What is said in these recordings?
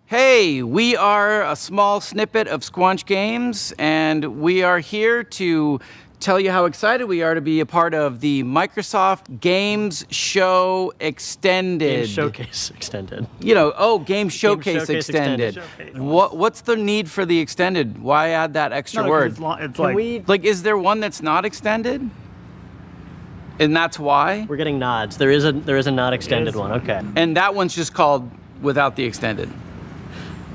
Hey, we are a small snippet of Squanch Games, and we are here to tell you how excited we are to be a part of the Microsoft Games Show Extended. Games Showcase Extended. Game Showcase Extended. What's the need for the extended? Why add that extra word? Is there one that's not extended? And that's why? We're getting nods. There is a not extended one, okay. And that one's just called without the extended.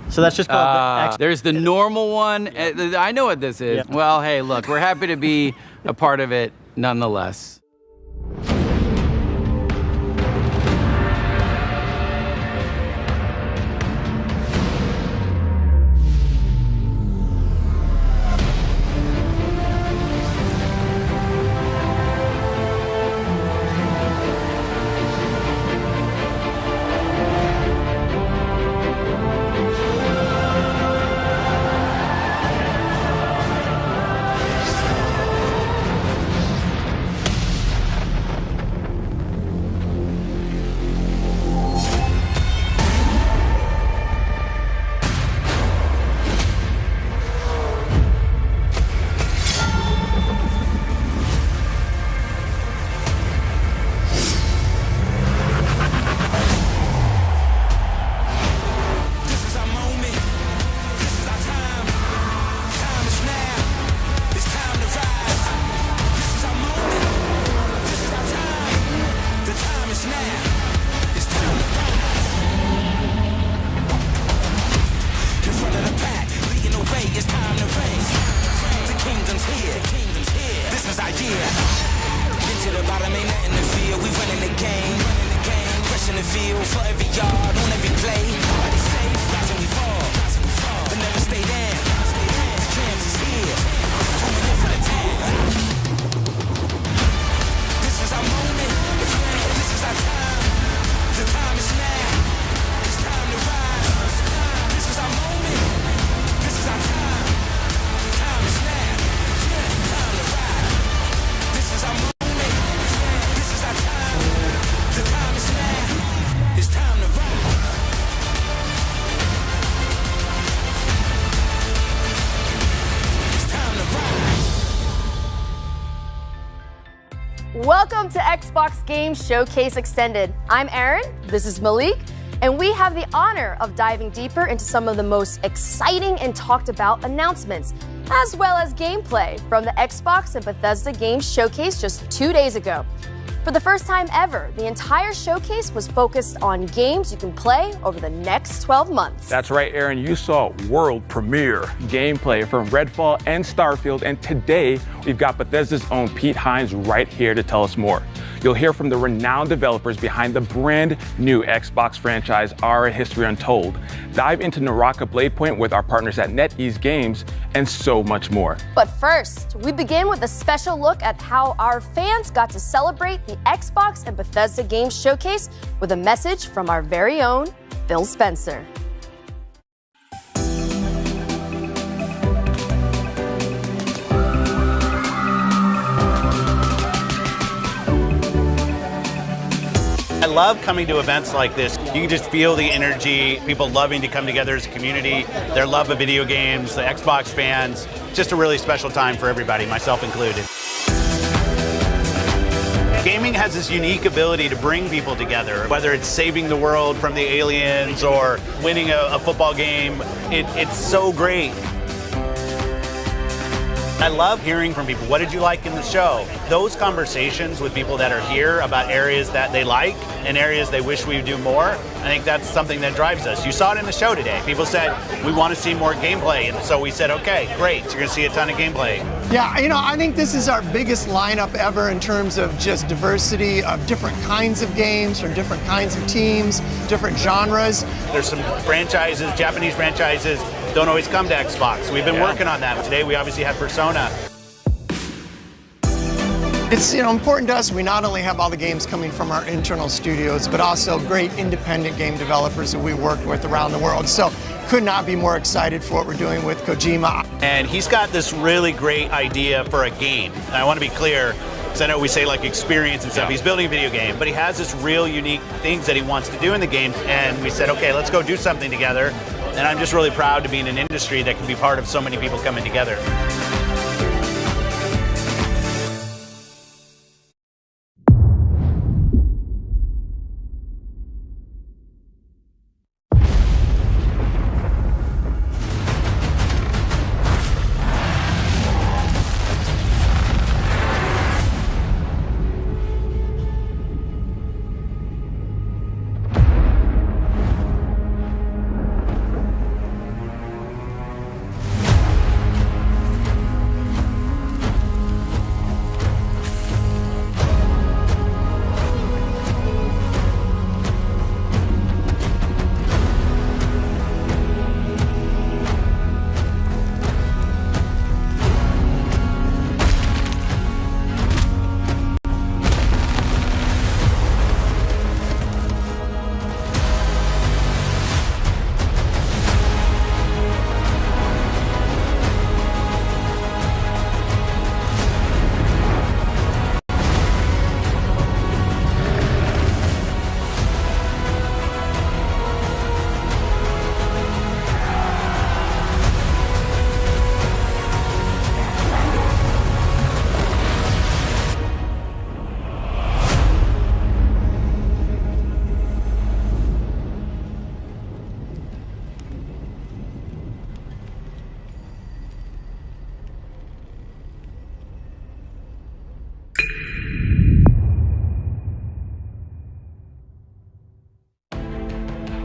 So that's just called there's the normal one. I know what this is. Yeah. Well, hey, look, we're happy to be a part of it nonetheless. Welcome to Xbox Games Showcase Extended. I'm Erin, this is Malik, and we have the honor of diving deeper into some of the most exciting and talked about announcements, as well as gameplay from the Xbox and Bethesda Games Showcase just 2 days ago. For the first time ever, the entire showcase was focused on games you can play over the next 12 months. That's right, Aaron. You saw world premiere gameplay from Redfall and Starfield, and today we've got Bethesda's own Pete Hines right here to tell us more. You'll hear from the renowned developers behind the brand new Xbox franchise, Our History Untold. Dive into Naraka Bladepoint with our partners at NetEase Games, and so much more. But first, we begin with a special look at how our fans got to celebrate the Xbox and Bethesda Games Showcase with a message from our very own Phil Spencer. I love coming to events like this. You can just feel the energy, people loving to come together as a community, their love of video games, the Xbox fans. Just a really special time for everybody, myself included. Gaming has this unique ability to bring people together, whether it's saving the world from the aliens or winning a football game. It's so great. I love hearing from people, what did you like in the show? Those conversations with people that are here about areas that they like and areas they wish we would do more, I think that's something that drives us. You saw it in the show today. People said, we want to see more gameplay, and so we said, okay, great, you're going to see a ton of gameplay. Yeah, I think this is our biggest lineup ever in terms of just diversity of different kinds of games from different kinds of teams, different genres. There's some franchises, Japanese franchises, don't always come to Xbox. We've been working on that. Today we obviously had Persona. It's important to us. We not only have all the games coming from our internal studios, but also great independent game developers that we work with around the world. So could not be more excited for what we're doing with Kojima. And he's got this really great idea for a game. And I want to be clear, because I know we say like experience and stuff. He's building a video game, but he has this real unique things that he wants to do in the game. And we said, okay, let's go do something together. And I'm just really proud to be in an industry that can be part of so many people coming together.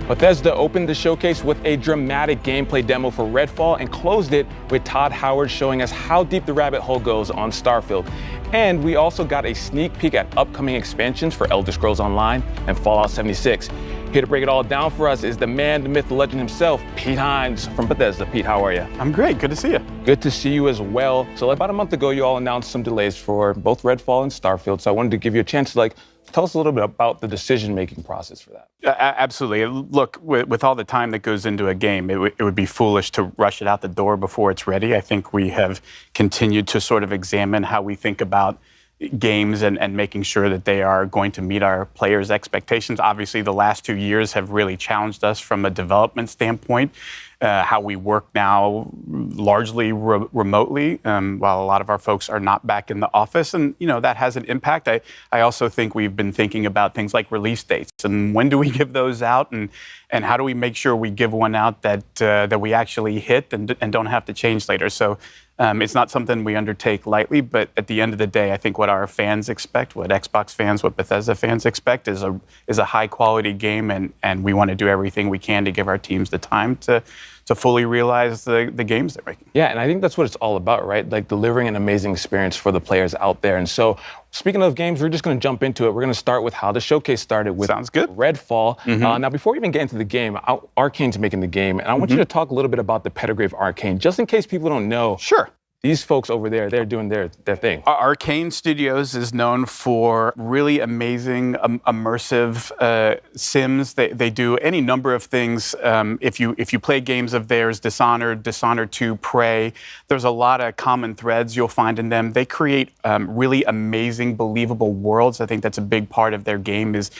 Bethesda opened the showcase with a dramatic gameplay demo for Redfall and closed it with Todd Howard showing us how deep the rabbit hole goes on Starfield. And we also got a sneak peek at upcoming expansions for Elder Scrolls Online and Fallout 76. Here to break it all down for us is the man, the myth, the legend himself, Pete Hines from Bethesda. Pete, how are you? I'm great. Good to see you. Good to see you as well. So about a month ago, you all announced some delays for both Redfall and Starfield. So I wanted to give you a chance to tell us a little bit about the decision-making process for that. Absolutely. Look, with all the time that goes into a game, it would be foolish to rush it out the door before it's ready. I think we have continued to sort of examine how we think about games and making sure that they are going to meet our players' expectations. Obviously, the last 2 years have really challenged us from a development standpoint. How we work now largely remotely, while a lot of our folks are not back in the office. And, that has an impact. I also think we've been thinking about things like release dates and when do we give those out and how do we make sure we give one out that we actually hit and don't have to change later. So it's not something we undertake lightly, but at the end of the day, I think what our fans expect, what Xbox fans, what Bethesda fans expect is a high quality game, and we want to do everything we can to give our teams the time to fully realize the games they're making. Yeah, and I think that's what it's all about, right? Like delivering an amazing experience for the players out there. And so, speaking of games, we're just going to jump into it. We're going to start with how the showcase started with Sounds good. Redfall. Now, before we even get into the game, Arcane's making the game, and I want you to talk a little bit about the pedigree of Arcane, just in case people don't know. Sure. These folks over there, they're doing their thing. Arcane Studios is known for really amazing, immersive sims. They do any number of things. If you play games of theirs, Dishonored 2, Prey, there's a lot of common threads you'll find in them. They create really amazing, believable worlds. I think that's a big part of their game is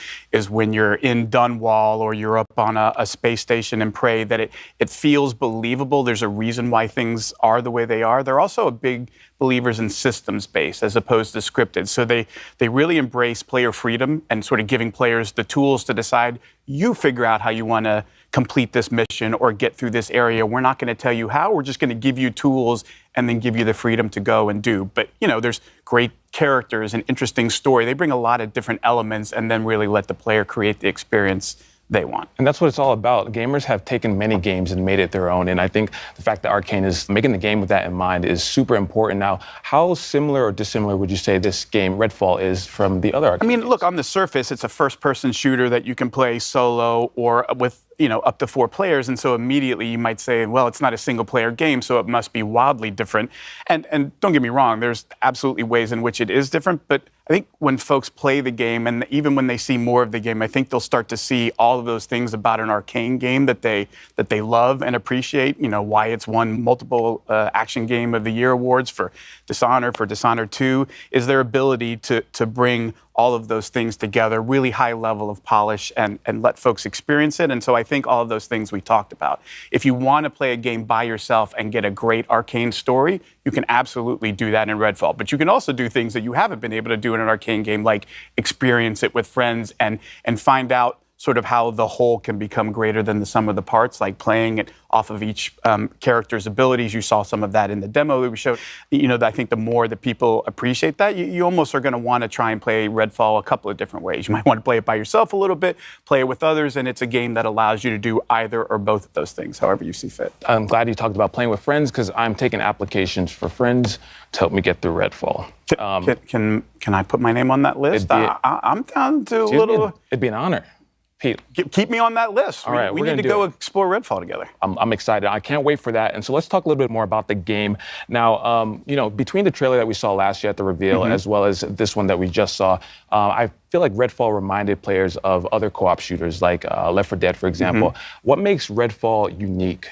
when you're in Dunwall or you're up on a space station in Prey, that it feels believable. There's a reason why things are the way they are. They're also a big believers in systems-based as opposed to scripted. So they really embrace player freedom and sort of giving players the tools to decide, you figure out how you want to complete this mission or get through this area. We're not going to tell you how. We're just going to give you tools and then give you the freedom to go and do. But, there's great characters and interesting story. They bring a lot of different elements and then really let the player create the experience they want. And that's what it's all about. Gamers have taken many games and made it their own. And I think the fact that Arcane is making the game with that in mind is super important. Now, how similar or dissimilar would you say this game, Redfall, is from the other Arcane games? Look, on the surface, it's a first-person shooter that you can play solo or with up to 4 players. And so immediately you might say, well, it's not a single-player game, so it must be wildly different. And don't get me wrong, there's absolutely ways in which it is different. But I think when folks play the game, and even when they see more of the game, I think they'll start to see all of those things about an Arcane game that they love and appreciate. Why it's won multiple Action Game of the Year awards for Dishonored 2, is their ability to bring all of those things together, really high level of polish and let folks experience it. And so I think all of those things we talked about. If you want to play a game by yourself and get a great arcane story, you can absolutely do that in Redfall. But you can also do things that you haven't been able to do in an arcane game, like experience it with friends and find out sort of how the whole can become greater than the sum of the parts, like playing it off of each character's abilities. You saw some of that in the demo that we showed. I think the more that people appreciate that, you almost are going to want to try and play Redfall a couple of different ways. You might want to play it by yourself a little bit, play it with others, and it's a game that allows you to do either or both of those things, however you see fit. I'm glad you talked about playing with friends, because I'm taking applications for friends to help me get through Redfall. Can I put my name on that list? I'm down to a little. It'd be an honor. Pete. Keep me on that list. All right, we need to go explore Redfall together. I'm excited. I can't wait for that. And so let's talk a little bit more about the game. Now, between the trailer that we saw last year at the reveal, as well as this one that we just saw, I feel like Redfall reminded players of other co-op shooters, like Left 4 Dead, for example. What makes Redfall unique?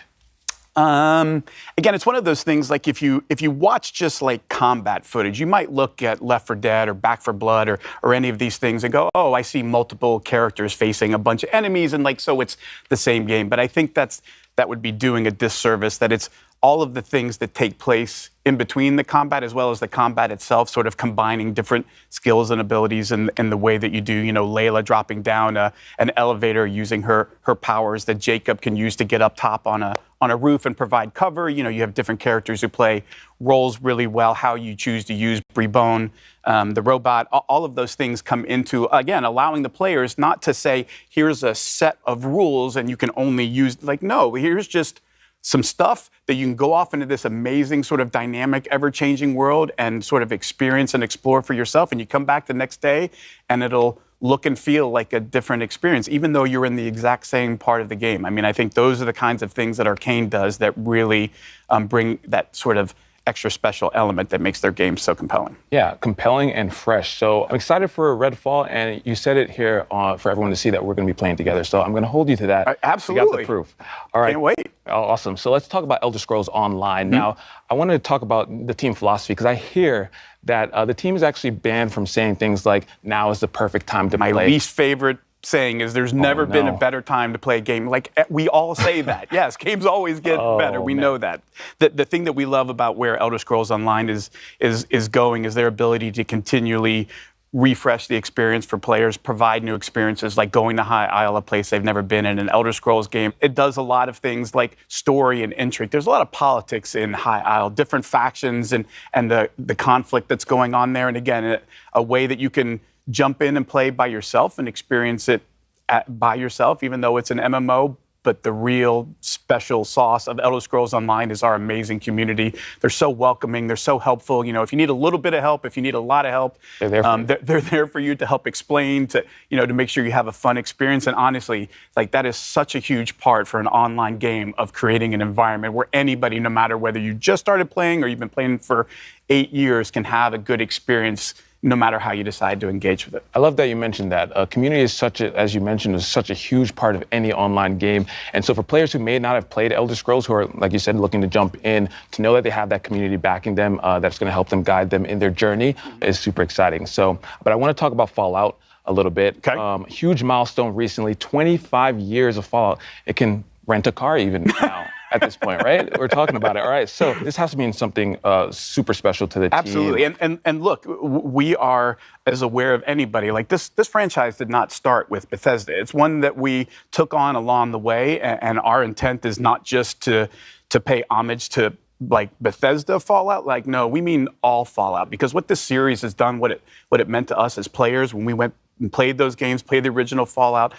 Again, it's one of those things, like if you watch just like combat footage, you might look at Left 4 Dead or Back 4 Blood or any of these things and go, oh, I see multiple characters facing a bunch of enemies, and like, so it's the same game. But I think that would be doing a disservice, that it's all of the things that take place in between the combat as well as the combat itself, sort of combining different skills and abilities in the way that you do, Layla dropping down an elevator using her powers that Jacob can use to get up top on a roof and provide cover. You have different characters who play roles really well, how you choose to use Brebone, the robot. All of those things come into, again, allowing the players not to say, here's a set of rules and you can only use, like, no, here's just some stuff that you can go off into this amazing sort of dynamic, ever-changing world and sort of experience and explore for yourself. And you come back the next day and it'll look and feel like a different experience, even though you're in the exact same part of the game. I mean, I think those are the kinds of things that Arcane does that really bring that sort of extra special element that makes their game so compelling. Yeah, compelling and fresh. So I'm excited for Redfall, and you said it here for everyone to see that we're going to be playing together. So I'm going to hold you to that. Absolutely. You got the proof. All right. Can't wait. Awesome. So let's talk about Elder Scrolls Online. Now, I wanted to talk about the team philosophy, because I hear that the team is actually banned from saying things like, now is the perfect time to play. My least favorite saying is there's never been a better time to play a game. Like, we all say that. Yes, games always get better. We know that. The thing that we love about where Elder Scrolls Online is going is their ability to continually refresh the experience for players, provide new experiences, like going to High Isle, a place they've never been in an Elder Scrolls game. It does a lot of things like story and intrigue. There's a lot of politics in High Isle, different factions and the conflict that's going on there. And again, a way that you can jump in and play by yourself and experience it by yourself, even though it's an MMO. But the real special sauce of Elder Scrolls Online is our amazing community. They're so welcoming. They're so helpful. If you need a little bit of help, if you need a lot of help, they're there for you. They're there for you to help explain, to make sure you have a fun experience. And honestly, like, that is such a huge part for an online game of creating an environment where anybody, no matter whether you just started playing or you've been playing for 8 years, can have a good experience, no matter how you decide to engage with it. I love that you mentioned that. Community is as you mentioned, is such a huge part of any online game. And so for players who may not have played Elder Scrolls, who are, like you said, looking to jump in, to know that they have that community backing them, that's going to help them, guide them in their journey, is super exciting. So, but I want to talk about Fallout a little bit. Okay. Huge milestone recently, 25 years of Fallout. It can rent a car even now. At this point, right? We're talking about it. All right, so this has to mean something super special to the team. Absolutely, and look, we are as aware of anybody. Like, this franchise did not start with Bethesda. It's one that we took on along the way, and our intent is not just to pay homage to, like, Bethesda Fallout. Like, no, we mean all Fallout, because what this series has done, what it meant to us as players when we went and played those games, played the original Fallout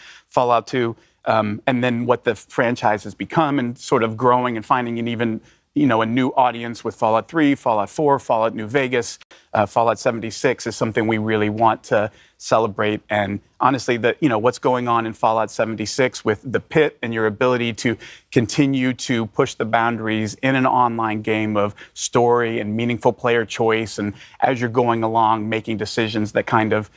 2. And then what the franchise has become, and sort of growing and finding an even, a new audience with Fallout 3, Fallout 4, Fallout New Vegas, Fallout 76 is something we really want to celebrate. And honestly, what's going on in Fallout 76 with the pit and your ability to continue to push the boundaries in an online game of story and meaningful player choice, and as you're going along, making decisions that kind of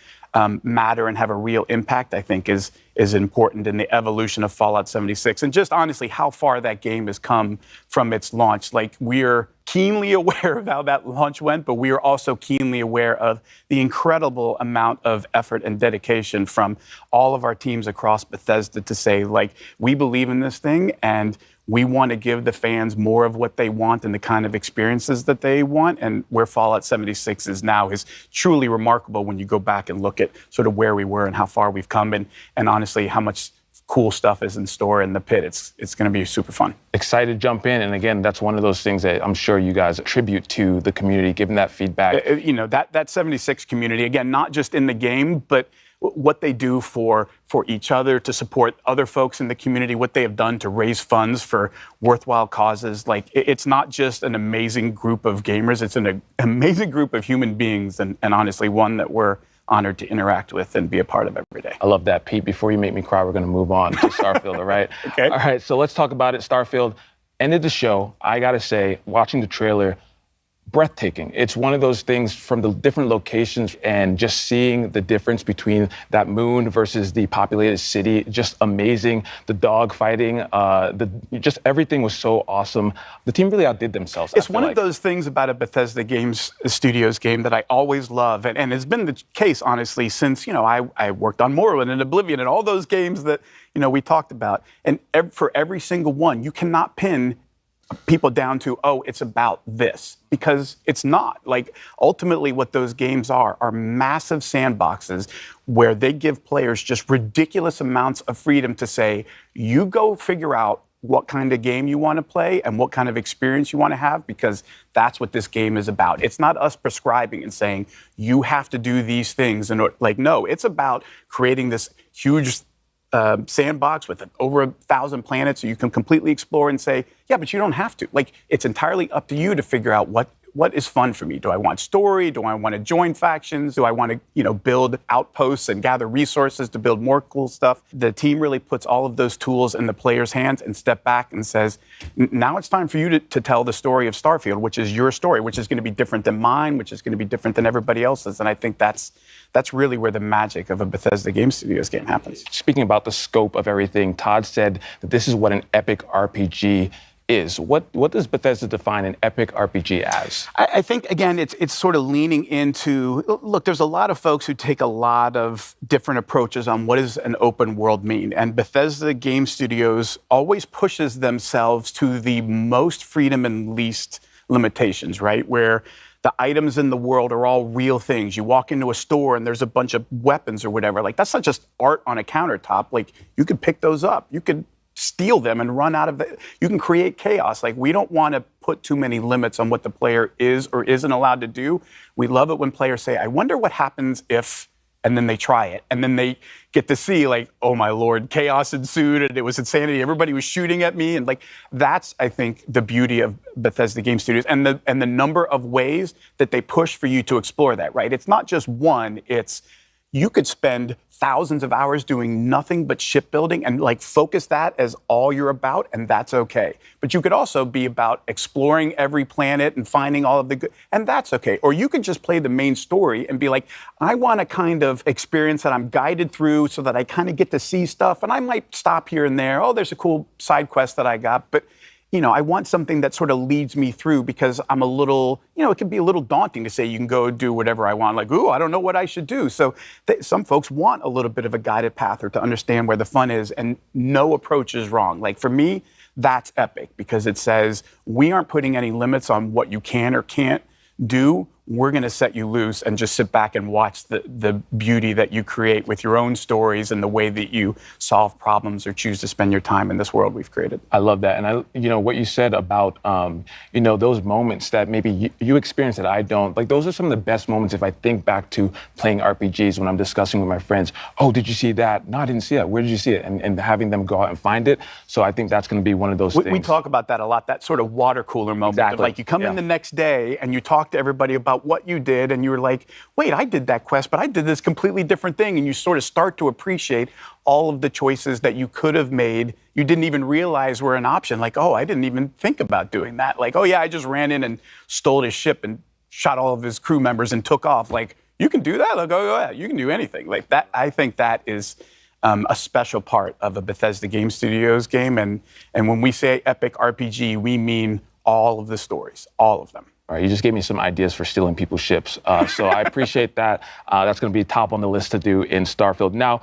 matter and have a real impact, I think is important in the evolution of Fallout 76. And just honestly, how far that game has come from its launch. Like, we're keenly aware of how that launch went, but we are also keenly aware of the incredible amount of effort and dedication from all of our teams across Bethesda to say, like, we believe in this thing and we want to give the fans more of what they want and the kind of experiences that they want. And where Fallout 76 is now is truly remarkable when you go back and look at sort of where we were and how far we've come, and honestly, how much cool stuff is in store in the pit. It's going to be super fun. Excited to jump in. And again, that's one of those things that I'm sure you guys attribute to the community, giving that feedback. That 76 community, again, not just in the game, but what they do for each other, to support other folks in the community, what they have done to raise funds for worthwhile causes. Like, it's not just an amazing group of gamers, it's an amazing group of human beings, and honestly, one that we're honored to interact with and be a part of every day. I love that, Pete. Before you make me cry, we're going to move on to Starfield, all right? Okay. All right, so let's talk about it. Starfield ended the show. I got to say, watching the trailer, breathtaking. It's one of those things from the different locations and just seeing the difference between that moon versus the populated city, just amazing. The dog fighting, just everything was so awesome. The team really outdid themselves. It's one of those things about a Bethesda Games Studios game that I always love, and it's been the case, honestly, since, I worked on Morrowind and Oblivion and all those games that, we talked about. And for every single one, you cannot pin people down to, oh, it's about this, because it's not. Like, ultimately what those games are massive sandboxes where they give players just ridiculous amounts of freedom to say, you go figure out what kind of game you want to play and what kind of experience you want to have, because that's what this game is about. It's not us prescribing and saying, you have to do these things. And no, it's about creating this huge sandbox with over 1,000 planets so you can completely explore and say, yeah, but you don't have to. Like, it's entirely up to you to figure out what is fun for me. Do I want story? Do I want to join factions? Do I want to, build outposts and gather resources to build more cool stuff? The team really puts all of those tools in the player's hands and step back and says, now it's time for you to tell the story of Starfield, which is your story, which is going to be different than mine, which is going to be different than everybody else's. And I think that's really where the magic of a Bethesda Game Studios game happens. Speaking about the scope of everything, Todd said that this is what an epic RPG is. What does Bethesda define an epic RPG as? I think, again, it's sort of leaning into, look, there's a lot of folks who take a lot of different approaches on what does an open world mean. And Bethesda Game Studios always pushes themselves to the most freedom and least limitations, right? Where the items in the world are all real things. You walk into a store and there's a bunch of weapons or whatever. Like, that's not just art on a countertop. Like, you could pick those up. You could steal them and run out of it. You can create chaos. Like, we don't want to put too many limits on what the player is or isn't allowed to do. We love it when players say, I wonder what happens if, and then they try it. And then they get to see, like, oh my Lord, chaos ensued and it was insanity. Everybody was shooting at me. And, like, that's, I think, the beauty of Bethesda Game Studios and the number of ways that they push for you to explore that, right? It's not just one, it's you could spend thousands of hours doing nothing but shipbuilding and, like, focus that as all you're about, and that's okay. But you could also be about exploring every planet and finding all of the good, and that's okay. Or you could just play the main story and be like, I want a kind of experience that I'm guided through so that I kind of get to see stuff, and I might stop here and there. Oh, there's a cool side quest that I got, but I want something that sort of leads me through, because I'm a little, it can be a little daunting to say you can go do whatever I want. Like, ooh, I don't know what I should do. So some folks want a little bit of a guided path or to understand where the fun is, and no approach is wrong. Like, for me, that's epic, because it says we aren't putting any limits on what you can or can't do. We're going to set you loose and just sit back and watch the beauty that you create with your own stories and the way that you solve problems or choose to spend your time in this world we've created. I love that. And what you said about, those moments that maybe you experience that I don't, like, those are some of the best moments if I think back to playing RPGs when I'm discussing with my friends. Oh, did you see that? No, I didn't see that. Where did you see it? And having them go out and find it. So I think that's going to be one of those things. We talk about that a lot, that sort of water cooler moment. Exactly. Of, like, you come in the next day and you talk to everybody about what you did, and you were like, wait, I did that quest, but I did this completely different thing. And you sort of start to appreciate all of the choices that you could have made. You didn't even realize were an option. Like, oh, I didn't even think about doing that. Like, oh yeah, I just ran in and stole his ship and shot all of his crew members and took off. Like, you can do that? They'll go, yeah, you can do anything. Like that, I think that is a special part of a Bethesda Game Studios game. And when we say epic RPG, we mean all of the stories, all of them. All right, you just gave me some ideas for stealing people's ships. So I appreciate that. That's going to be top on the list to do in Starfield. Now,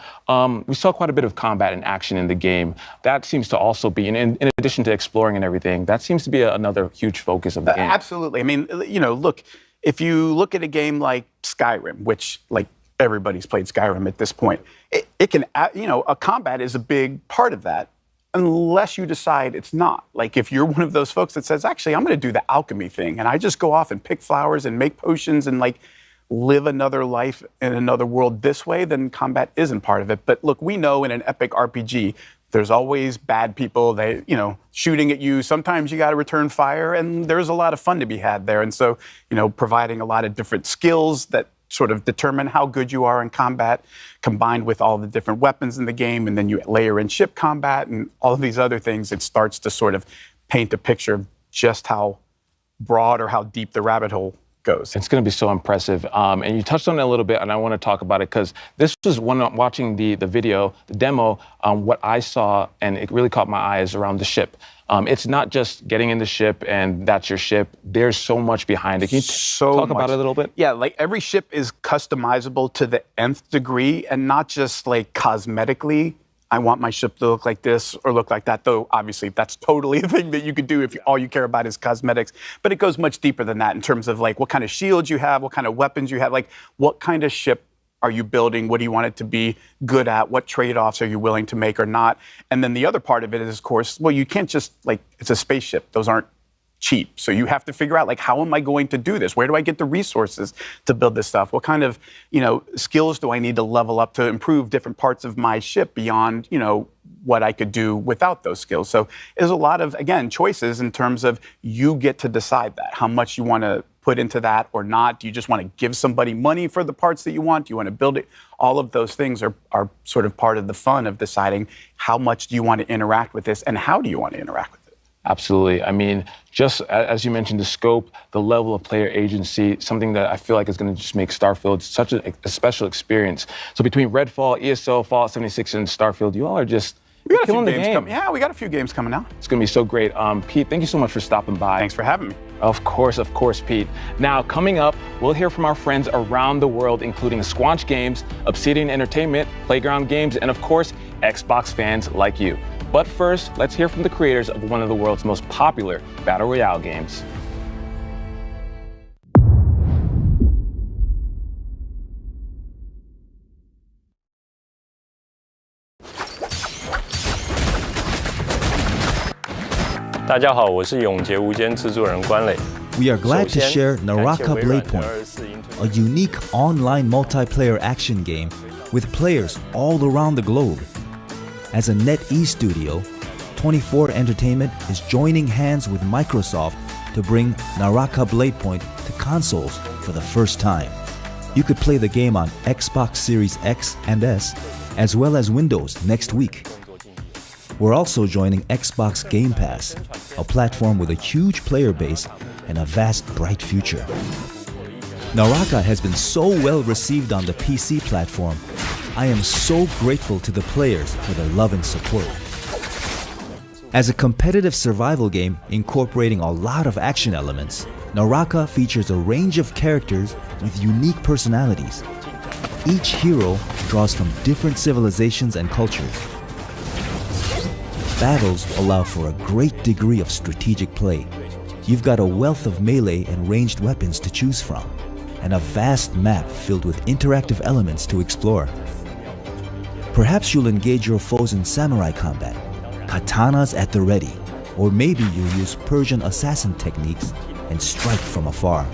we saw quite a bit of combat and action in the game. That seems to also be, in addition to exploring and everything, that seems to be another huge focus of the game. Absolutely. I mean, look, if you look at a game like Skyrim, which, like, everybody's played Skyrim at this point, it can, a combat is a big part of that. Unless you decide it's not. Like if you're one of those folks that says, actually, I'm going to do the alchemy thing, and I just go off and pick flowers and make potions and like live another life in another world this way, then combat isn't part of it. But look, we know in an epic RPG, there's always bad people, shooting at you. Sometimes you got to return fire, and there's a lot of fun to be had there. And so, providing a lot of different skills that sort of determine how good you are in combat, combined with all the different weapons in the game, and then you layer in ship combat and all of these other things, it starts to sort of paint a picture of just how broad or how deep the rabbit hole goes. It's going to be so impressive. And you touched on it a little bit, and I want to talk about it because this was when I'm watching the video, the demo, what I saw, and it really caught my eye, is around the ship. It's not just getting in the ship and that's your ship. There's so much behind it. Can you talk about it a little bit? Yeah, like every ship is customizable to the nth degree, and not just like cosmetically. I want my ship to look like this or look like that, though obviously that's totally a thing that you could do if all you care about is cosmetics. But it goes much deeper than that in terms of like what kind of shields you have, what kind of weapons you have, like what kind of ship are you building? What do you want it to be good at? What trade-offs are you willing to make or not? And then the other part of it is, of course, well, you can't just, like, it's a spaceship. Those aren't cheap. So you have to figure out, like, how am I going to do this? Where do I get the resources to build this stuff? What kind of, skills do I need to level up to improve different parts of my ship beyond, what I could do without those skills? So there's a lot of, again, choices in terms of you get to decide that, how much you want to put into that or not. Do you just want to give somebody money for the parts that you want? Do you want to build it? All of those things are sort of part of the fun of deciding how much do you want to interact with this and how do you want to interact with it. Absolutely. I mean, just as you mentioned, the scope, the level of player agency, something that I feel like is going to just make Starfield such a special experience. So between Redfall, ESL, Fallout 76, and Starfield, you all are just killing the game. Yeah, we got a few games coming out. It's going to be so great. Pete, thank you so much for stopping by. Thanks for having me. Of course, Pete. Now, coming up, we'll hear from our friends around the world, including Squanch Games, Obsidian Entertainment, Playground Games, and of course, Xbox fans like you. But first, let's hear from the creators of one of the world's most popular Battle Royale games.大家好，我是永劫无间制作人关磊。 We are glad to share Naraka Bladepoint, a unique online multiplayer action game with players all around the globe. As a NetEase studio, 24 Entertainment is joining hands with Microsoft to bring Naraka Bladepoint to consoles for the first time. You could play the game on Xbox Series X and S, as well as Windows next week. We're also joining Xbox Game Pass, a platform with a huge player base and a vast, bright future. Naraka has been so well received on the PC platform. I am so grateful to the players for their love and support. As a competitive survival game incorporating a lot of action elements, Naraka features a range of characters with unique personalities. Each hero draws from different civilizations and cultures. Battles allow for a great degree of strategic play. You've got a wealth of melee and ranged weapons to choose from, and a vast map filled with interactive elements to explore. Perhaps you'll engage your foes in samurai combat, katanas at the ready, or maybe you'll use Persian assassin techniques and strike from afar.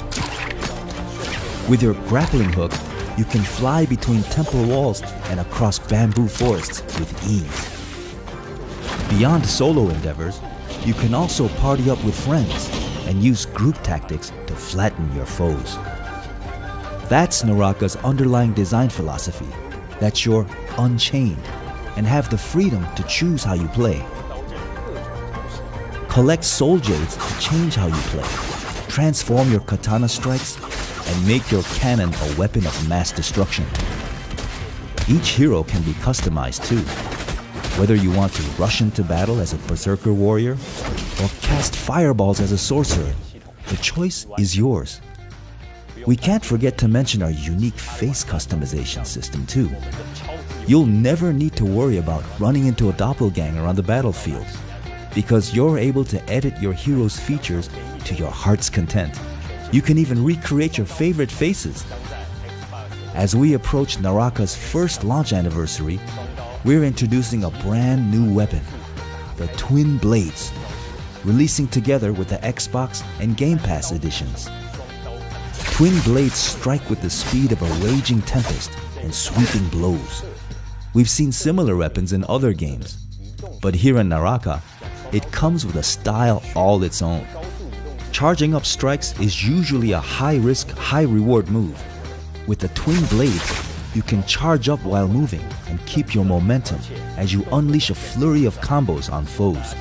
With your grappling hook, you can fly between temple walls and across bamboo forests with ease. Beyond solo endeavors, you can also party up with friends and use group tactics to flatten your foes. That's Naraka's underlying design philosophy, that you're unchained and have the freedom to choose how you play. Collect soul jades to change how you play, transform your katana strikes, and make your cannon a weapon of mass destruction. Each hero can be customized too. Whether you want to rush into battle as a berserker warrior or cast fireballs as a sorcerer, the choice is yours. We can't forget to mention our unique face customization system too. You'll never need to worry about running into a doppelganger on the battlefield, because you're able to edit your hero's features to your heart's content. You can even recreate your favorite faces. As we approach Naraka's first launch anniversary, we're introducing a brand new weapon, the Twin Blades, releasing together with the Xbox and Game Pass editions. Twin Blades strike with the speed of a raging tempest and sweeping blows. We've seen similar weapons in other games, but here in Naraka, it comes with a style all its own. Charging up strikes is usually a high-risk, high-reward move. With the Twin Blades, you can charge up while moving and keep your momentum as you unleash a flurry of combos on foes.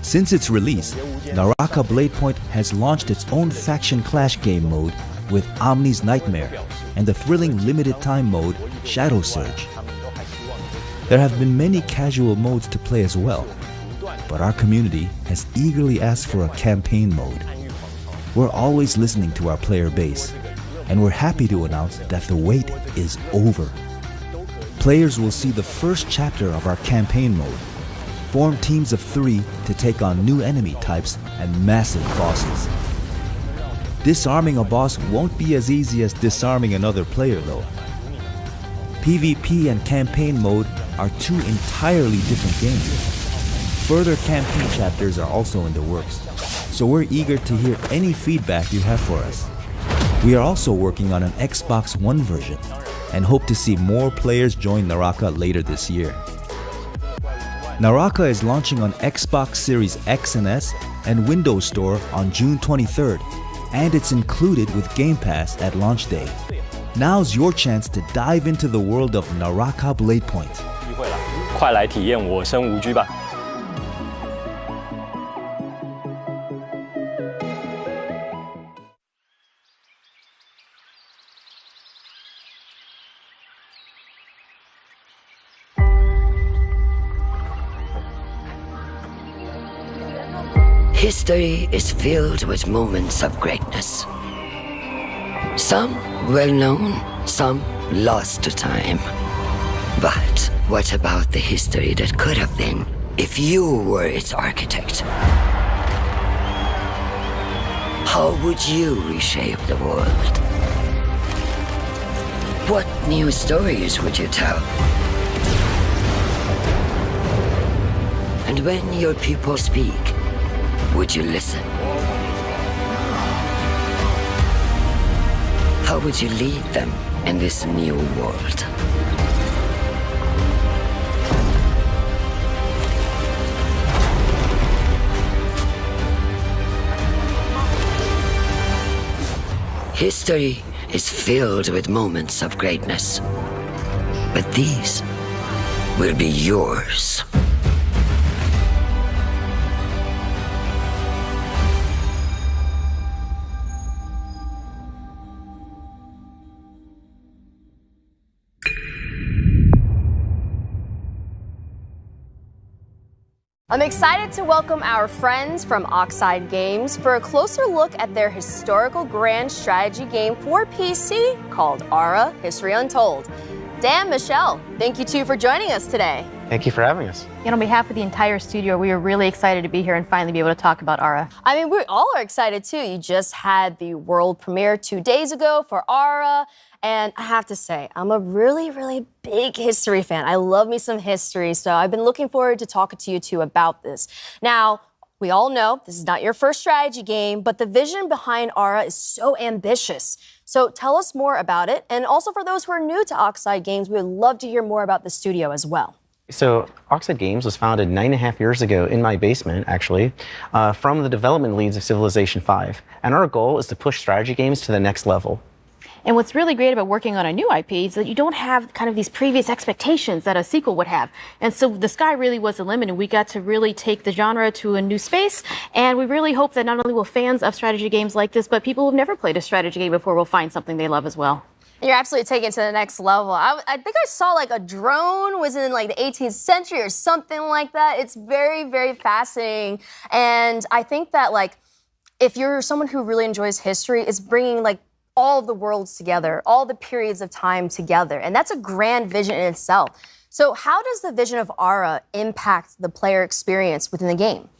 Since its release, Naraka Bladepoint has launched its own faction clash game mode with Omni's Nightmare and the thrilling limited time mode Shadow Surge. There have been many casual modes to play as well, but our community has eagerly asked for a campaign mode. We're always listening to our player base, and we're happy to announce that the wait is over. Players will see the first chapter of our campaign mode. Form teams of 3 to take on new enemy types and massive bosses. Disarming a boss won't be as easy as disarming another player though. PvP and campaign mode are two entirely different games. Further campaign chapters are also in the works, so we're eager to hear any feedback you have for us. We are also working on an Xbox One version and hope to see more players join Naraka later this year. Naraka is launching on Xbox Series X and S and Windows Store on June 23rd, and it's included with Game Pass at launch day. Now's your chance to dive into the world of Naraka Bladepoint. 快来体验我生无拘吧！ History is filled with moments of greatness. Some well-known, some lost to time. But what about the history that could have been if you were its architect? How would you reshape the world? What new stories would you tell? And when your people speak, would you listen? How would you lead them in this new world? History is filled with moments of greatness, but these will be yours. I'm excited to welcome our friends from Oxide Games for a closer look at their historical grand strategy game for PC called Aura: History Untold. Dan, Michelle, thank you two for joining us today. Thank you for having us. And on behalf of the entire studio, we are really excited to be here and finally be able to talk about Aura. I mean, we all are excited too. You just had the world premiere 2 days ago for Aura. And I have to say, I'm a really, really big history fan. I love me some history, so I've been looking forward to talking to you two about this. Now, we all know this is not your first strategy game, but the vision behind Aura is so ambitious. So tell us more about it. And also for those who are new to Oxide Games, we would love to hear more about the studio as well. So Oxide Games was founded 9.5 years ago in my basement, actually, from the development leads of Civilization V. And our goal is to push strategy games to the next level. And what's really great about working on a new IP is that you don't have kind of these previous expectations that a sequel would have. And so the sky really was the limit, and we got to really take the genre to a new space. And we really hope that not only will fans of strategy games like this, but people who've never played a strategy game before will find something they love as well. You're absolutely taking it to the next level. I think I saw like a drone was in like the 18th century or something like that. It's very, very fascinating. And I think that like if you're someone who really enjoys history, it's bringing like all of the worlds together, all the periods of time together. And that's a grand vision in itself. So how does the vision of Ara impact the player experience within the game?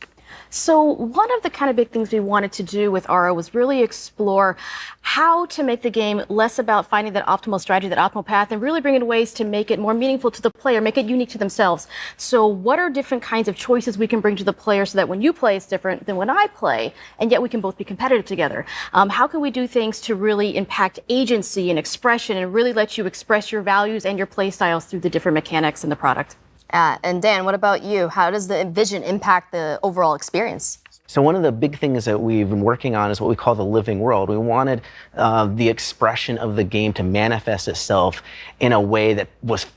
So one of the kind of big things we wanted to do with Ara was really explore how to make the game less about finding that optimal strategy, that optimal path, and really bring in ways to make it more meaningful to the player, make it unique to themselves. So what are different kinds of choices we can bring to the player so that when you play it's different than when I play, and yet we can both be competitive together? How can we do things to really impact agency and expression and really let you express your values and your play styles through the different mechanics in the product? And Dan, what about you? How does the vision impact the overall experience? So one of the big things that we've been working on is what we call the living world. We wanted the expression of the game to manifest itself in a way that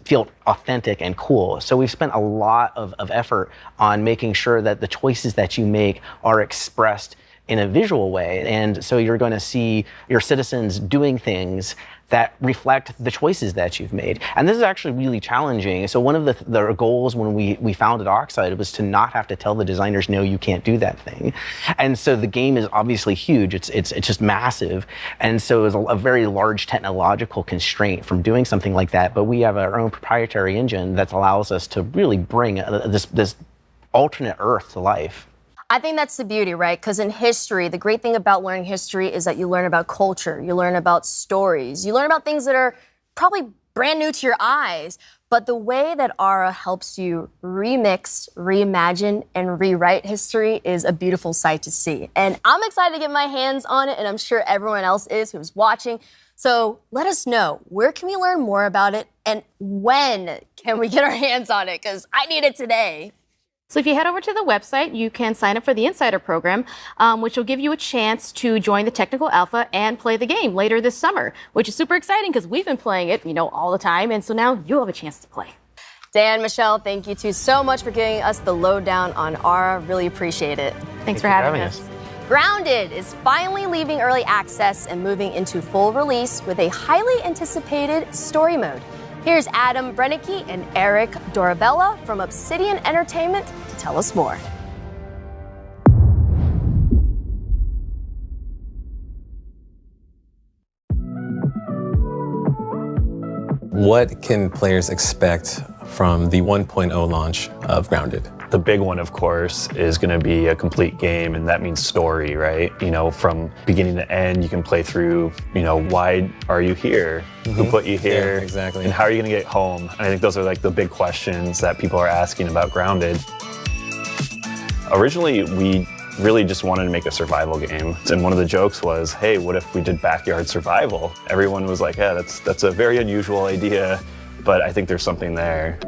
felt authentic and cool. So we've spent a lot of effort on making sure that the choices that you make are expressed in a visual way. And so you're going to see your citizens doing things that reflect the choices that you've made. And this is actually really challenging. So one of the goals when we founded Oxide was to not have to tell the designers, no, you can't do that thing. And so the game is obviously huge. It's just massive. And so it's a very large technological constraint from doing something like that. But we have our own proprietary engine that allows us to really bring this alternate Earth to life. I think that's the beauty, right? Because in history, the great thing about learning history is that you learn about culture, you learn about stories, you learn about things that are probably brand new to your eyes. But the way that Ara helps you remix, reimagine, and rewrite history is a beautiful sight to see. And I'm excited to get my hands on it, and I'm sure everyone else is who's watching. So let us know, where can we learn more about it, and when can we get our hands on it? Because I need it today. So if you head over to the website, you can sign up for the Insider program, which will give you a chance to join the technical alpha and play the game later this summer, which is super exciting because we've been playing it, all the time. And so now you'll have a chance to play. Dan, Michelle, thank you two so much for giving us the lowdown on Ara. Really appreciate it. Thanks for having us. Grounded is finally leaving early access and moving into full release with a highly anticipated story mode. Here's Adam Brennicke and Eric Dorabella from Obsidian Entertainment to tell us more. What can players expect from the 1.0 launch of Grounded? The big one, of course, is going to be a complete game, and that means story, right? From beginning to end, you can play through, why are you here? Who put you here? Yeah, exactly. And how are you going to get home? And I think those are like the big questions that people are asking about Grounded. Originally, we really just wanted to make a survival game. And one of the jokes was, hey, what if we did backyard survival? Everyone was like, yeah, that's a very unusual idea, but I think there's something there.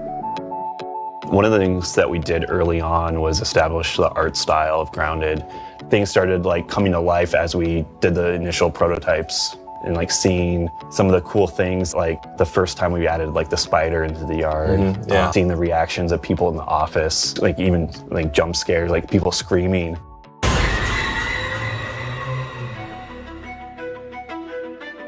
One of the things that we did early on was establish the art style of Grounded. Things started coming to life as we did the initial prototypes and seeing some of the cool things, like the first time we added the spider into the yard, seeing the reactions of people in the office, even jump scares, people screaming.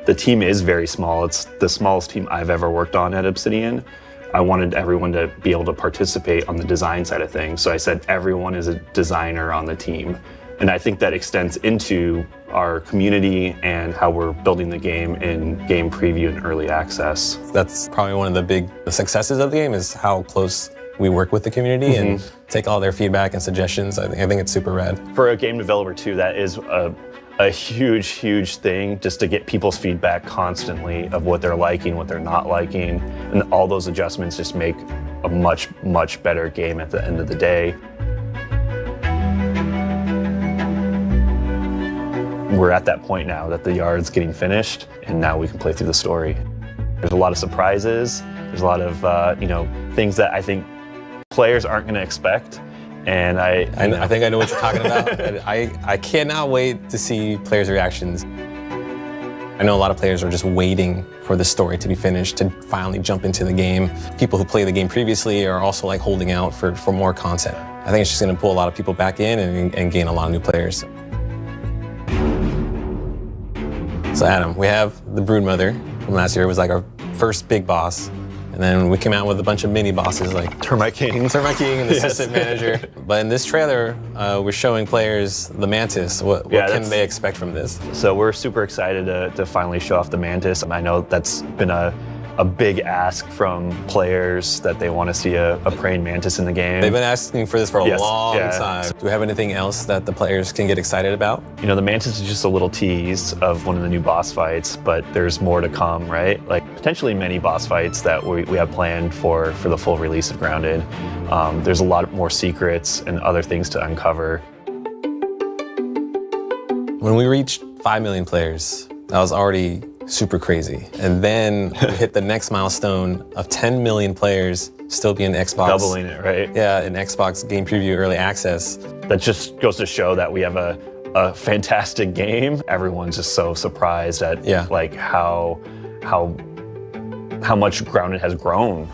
The team is very small. It's the smallest team I've ever worked on at Obsidian. I wanted everyone to be able to participate on the design side of things. So I said everyone is a designer on the team. And I think that extends into our community and how we're building the game in game preview and early access. That's probably one of the big successes of the game, is how close we work with the community and take all their feedback and suggestions. I think it's super rad. For a game developer too, that is a huge, huge thing, just to get people's feedback constantly of what they're liking, what they're not liking, and all those adjustments just make a much, much better game at the end of the day. We're at that point now that the yard's getting finished, and now we can play through the story. There's a lot of surprises. There's a lot of things that I think players aren't going to expect. And I think I know what you're talking about. I cannot wait to see players' reactions. I know a lot of players are just waiting for the story to be finished to finally jump into the game. People who played the game previously are also like holding out for more content. I think it's just going to pull a lot of people back in and gain a lot of new players. So Adam, we have the Broodmother from last year. It was like our first big boss. And then we came out with a bunch of mini bosses like Termite King and the Assistant Manager. But in this trailer, we're showing players the Mantis. What can they expect from this? So we're super excited to finally show off the Mantis. I know that's been a big ask from players that they want to see a praying mantis in the game. They've been asking for this for a long time. Do we have anything else that the players can get excited about? You know, the Mantis is just a little tease of one of the new boss fights, but there's more to come, right? Like potentially many boss fights that we have planned for the full release of Grounded. There's a lot more secrets and other things to uncover. When we reached 5 million players, that was already super crazy. And then we hit the next milestone of 10 million players still being Xbox. Doubling it, right? Yeah, in Xbox Game Preview Early Access. That just goes to show that we have a fantastic game. Everyone's just so surprised at like how much Grounded has grown.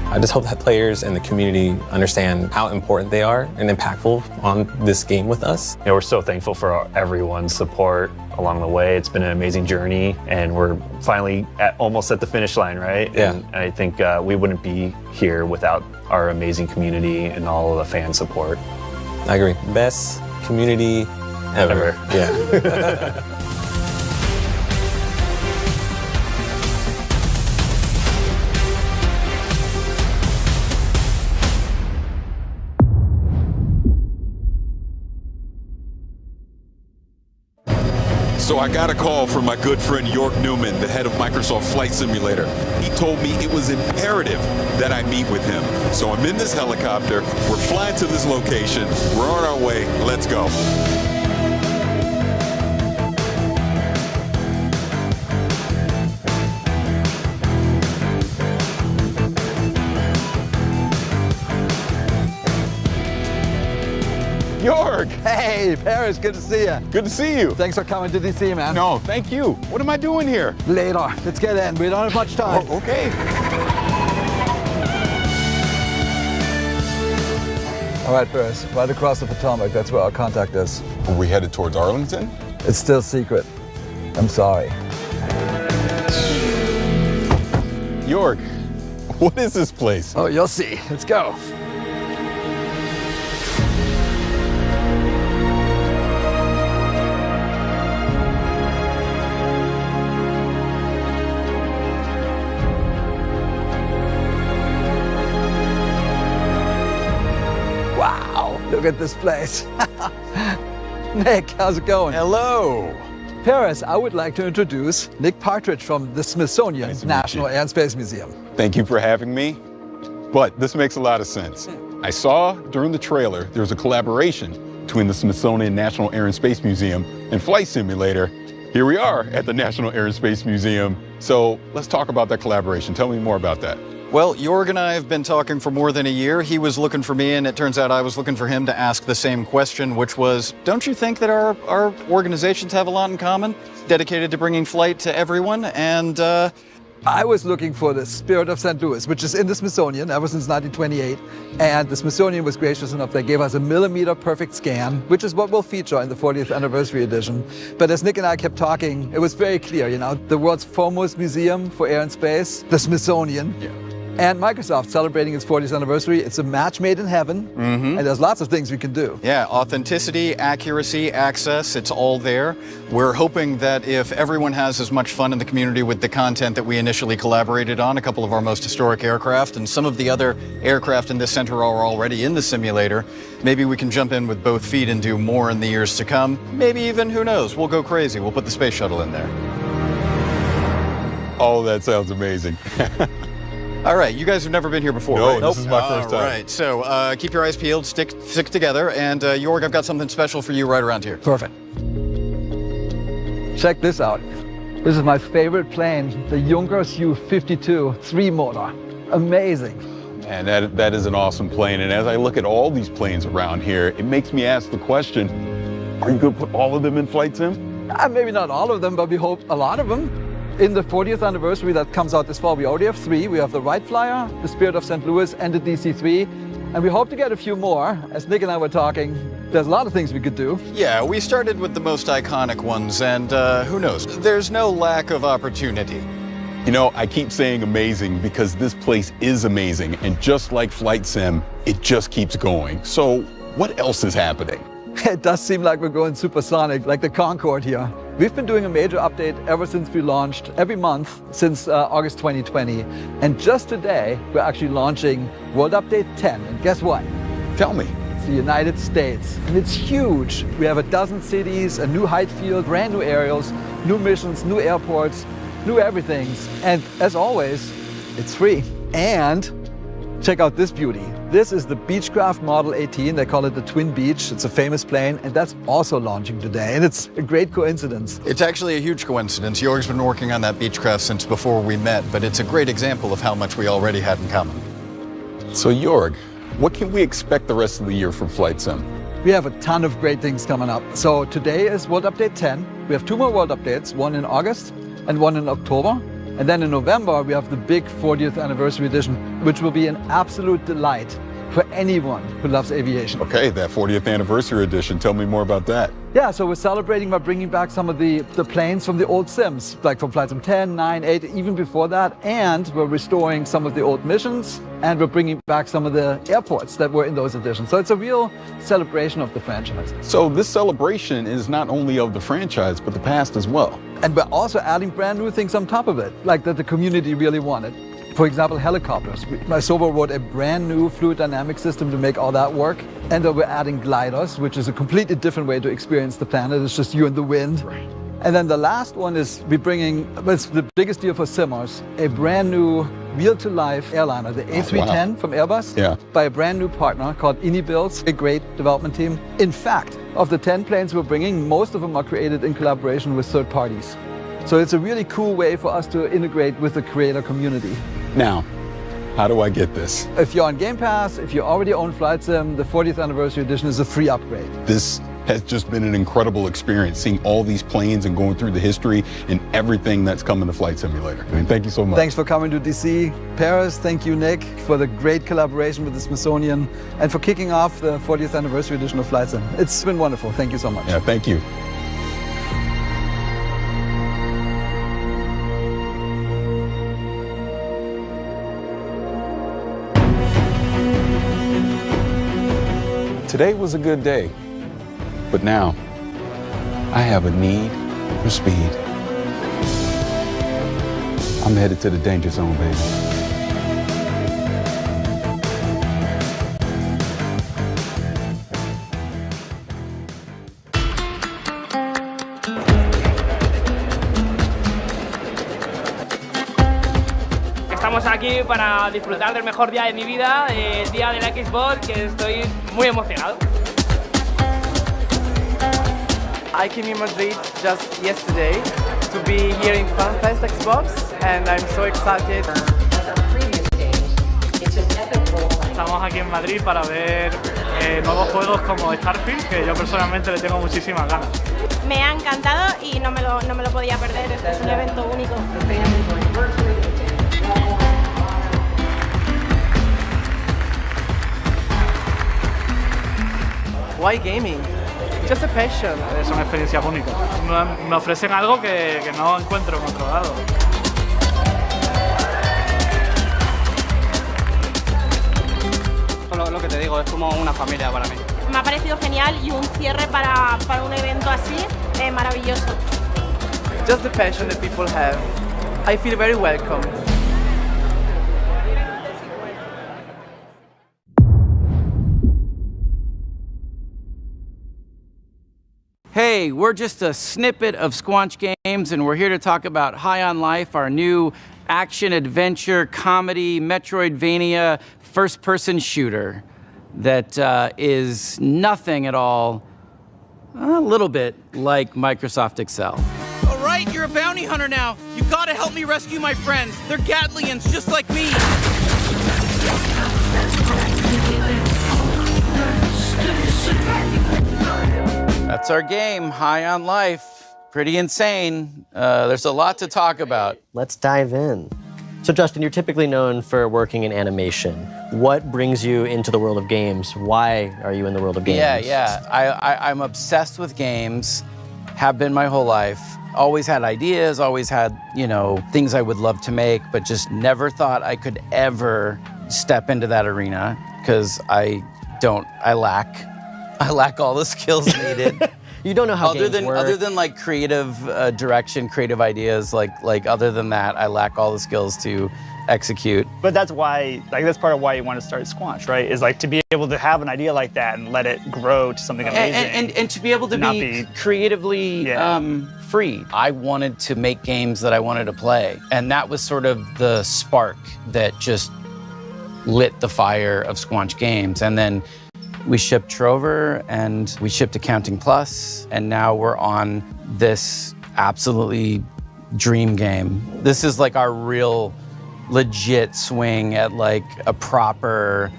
I just hope that players and the community understand how important they are and impactful on this game with us. You know, we're so thankful for everyone's support along the way. It's been an amazing journey, and we're finally almost at the finish line, right? Yeah. And I think we wouldn't be here without our amazing community and all of the fan support. I agree. Best community ever. Yeah. So I got a call from my good friend York Newman, the head of Microsoft Flight Simulator. He told me it was imperative that I meet with him. So I'm in this helicopter, we're flying to this location, we're on our way, let's go. York! Hey, Paris, good to see you. Good to see you. Thanks for coming to DC, man. No, thank you. What am I doing here? Later. Let's get in. We don't have much time. Oh, okay. All right, Paris, right across the Potomac. That's where our contact is. Are we headed towards Arlington? It's still secret. I'm sorry. York, what is this place? Oh, you'll see. Let's go. Look at this place. Nick, how's it going? Hello. Paris, I would like to introduce Nick Partridge from the Smithsonian National Air and Space Museum. Thank you for having me. But this makes a lot of sense. I saw during the trailer there was a collaboration between the Smithsonian National Air and Space Museum and Flight Simulator. Here we are at the National Air and Space Museum. So let's talk about that collaboration. Tell me more about that. Well, Jorg and I have been talking for more than a year. He was looking for me, and it turns out I was looking for him to ask the same question, which was, don't you think that our organizations have a lot in common, dedicated to bringing flight to everyone? And I was looking for the Spirit of St. Louis, which is in the Smithsonian ever since 1928. And the Smithsonian was gracious enough. They gave us a millimeter perfect scan, which is what we'll feature in the 40th anniversary edition. But as Nick and I kept talking, it was very clear, you know, the world's foremost museum for air and space, the Smithsonian. Yeah. And Microsoft celebrating its 40th anniversary. It's a match made in heaven, and there's lots of things we can do. Yeah, authenticity, accuracy, access, it's all there. We're hoping that if everyone has as much fun in the community with the content that we initially collaborated on, a couple of our most historic aircraft, and some of the other aircraft in this center are already in the simulator, maybe we can jump in with both feet and do more in the years to come. Maybe even, who knows, we'll go crazy. We'll put the space shuttle in there. Oh, that sounds amazing. All right, you guys have never been here before, no, right? This is my first time. All right, so keep your eyes peeled, stick together, and Jorg, I've got something special for you right around here. Perfect. Check this out. This is my favorite plane, the Junkers Ju-52 3-motor. Amazing. And that is an awesome plane. And as I look at all these planes around here, it makes me ask the question, are you going to put all of them in Flight Sim? Maybe not all of them, but we hope a lot of them. In the 40th anniversary that comes out this fall, we already have 3. We have the Wright Flyer, the Spirit of St. Louis, and the DC-3. And we hope to get a few more. As Nick and I were talking, there's a lot of things we could do. Yeah, we started with the most iconic ones, and who knows? There's no lack of opportunity. You know, I keep saying amazing because this place is amazing, and just like Flight Sim, it just keeps going. So what else is happening? It does seem like we're going supersonic, like the Concorde here. We've been doing a major update ever since we launched, every month since August 2020. And just today, we're actually launching World Update 10. And guess what? Tell me. It's the United States. And it's huge. We have a dozen cities, a new height field, brand new aerials, new missions, new airports, new everything. And as always, it's free. And check out this beauty. This is the Beechcraft Model 18. They call it the Twin Beach. It's a famous plane, and that's also launching today. And it's a great coincidence. It's actually a huge coincidence. Jorg's been working on that Beechcraft since before we met, but it's a great example of how much we already had in common. So Jorg, what can we expect the rest of the year from Flight Sim? We have a ton of great things coming up. So today is World Update 10. We have 2 more World Updates, one in August and one in October. And then in November, we have the big 40th anniversary edition, which will be an absolute delight for anyone who loves aviation. Okay, that 40th anniversary edition, tell me more about that. Yeah, so we're celebrating by bringing back some of the planes from the old Sims, like from Flight Sim 10, 9, 8, even before that. And we're restoring some of the old missions, and we're bringing back some of the airports that were in those editions. So it's a real celebration of the franchise. So this celebration is not only of the franchise, but the past as well. And we're also adding brand new things on top of it, like that the community really wanted. For example, helicopters. Sobo wrote a brand new fluid dynamic system to make all that work. And then we're adding gliders, which is a completely different way to experience the planet. It's just you and the wind. Right. And then the last one is it's the biggest deal for simmers, a brand new real-to-life airliner, the A310 from Airbus, by a brand new partner called Inibuilds, a great development team. In fact, of the 10 planes we're bringing, most of them are created in collaboration with third parties. So it's a really cool way for us to integrate with the creator community. Now, how do I get this? If you're on Game Pass, if you already own Flight Sim, the 40th anniversary edition is a free upgrade. This has just been an incredible experience, seeing all these planes and going through the history and everything that's coming to Flight Simulator. I mean, thank you so much. Thanks for coming to DC. Paris, thank you, Nick, for the great collaboration with the Smithsonian and for kicking off the 40th anniversary edition of Flight Sim. It's been wonderful. Thank you so much. Yeah, thank you. Today was a good day, but now I have a need for speed. I'm headed to the danger zone, baby. Estamos aquí para disfrutar del mejor día de mi vida, el día de la Xbox, que estoy muy emocionado. I came in Madrid just yesterday to be here in FanFest Xbox, and I'm so excited. Estamos aquí en Madrid para ver nuevos juegos como Starfield, que yo personalmente le tengo muchísimas ganas. Me ha encantado y no me lo podía perder, este es un evento único. Why gaming? Just a passion. Es una experiencia única. Me ofrecen algo que no encuentro en otro lado. Lo que te digo, es como una familia para mí. Me ha parecido genial y un cierre para un evento así, maravilloso. Just the passion that people have. I feel very welcome. Hey, we're just a snippet of Squanch Games, and we're here to talk about High on Life, our new action-adventure, comedy, Metroidvania, first-person shooter that is nothing at all, a little bit like Microsoft Excel. All right, you're a bounty hunter now. You gotta help me rescue my friends. They're Gatlians, just like me. That's our game, High on Life, pretty insane. There's a lot to talk about. Let's dive in. So Justin, you're typically known for working in animation. What brings you into the world of games? Why are you in the world of games? I'm obsessed with games, have been my whole life. Always had ideas, always had, things I would love to make, but just never thought I could ever step into that arena because I lack all the skills needed. You don't know how games work. Other than like creative direction, creative ideas, like other than that, I lack all the skills to execute. But that's why, that's part of why you want to start Squanch, right? Is like to be able to have an idea like that and let it grow to something amazing. And to be able to be creatively free. I wanted to make games that I wanted to play. And that was sort of the spark that just lit the fire of Squanch Games. And then we shipped Trover and we shipped Accounting Plus, and now we're on this absolutely dream game. This is like our real legit swing at like a proper,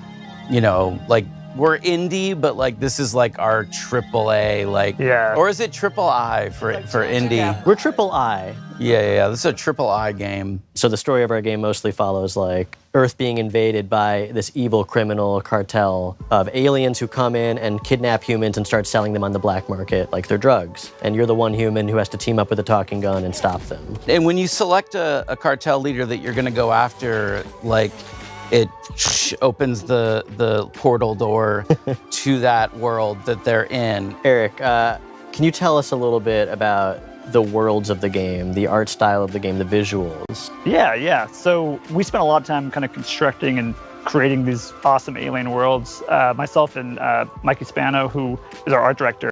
like we're indie, but like this is like our AAA, or is it triple I for indie? We're triple I. Yeah, this is a triple I game. So the story of our game mostly follows like Earth being invaded by this evil criminal cartel of aliens who come in and kidnap humans and start selling them on the black market like they're drugs. And you're the one human who has to team up with a talking gun and stop them. And when you select a cartel leader that you're gonna go after, like it opens the portal door to that world that they're in. Eric, can you tell us a little bit about the worlds of the game, the art style of the game, the visuals? Yeah. So we spent a lot of time kind of constructing and creating these awesome alien worlds. Myself and Mikey Spano, who is our art director,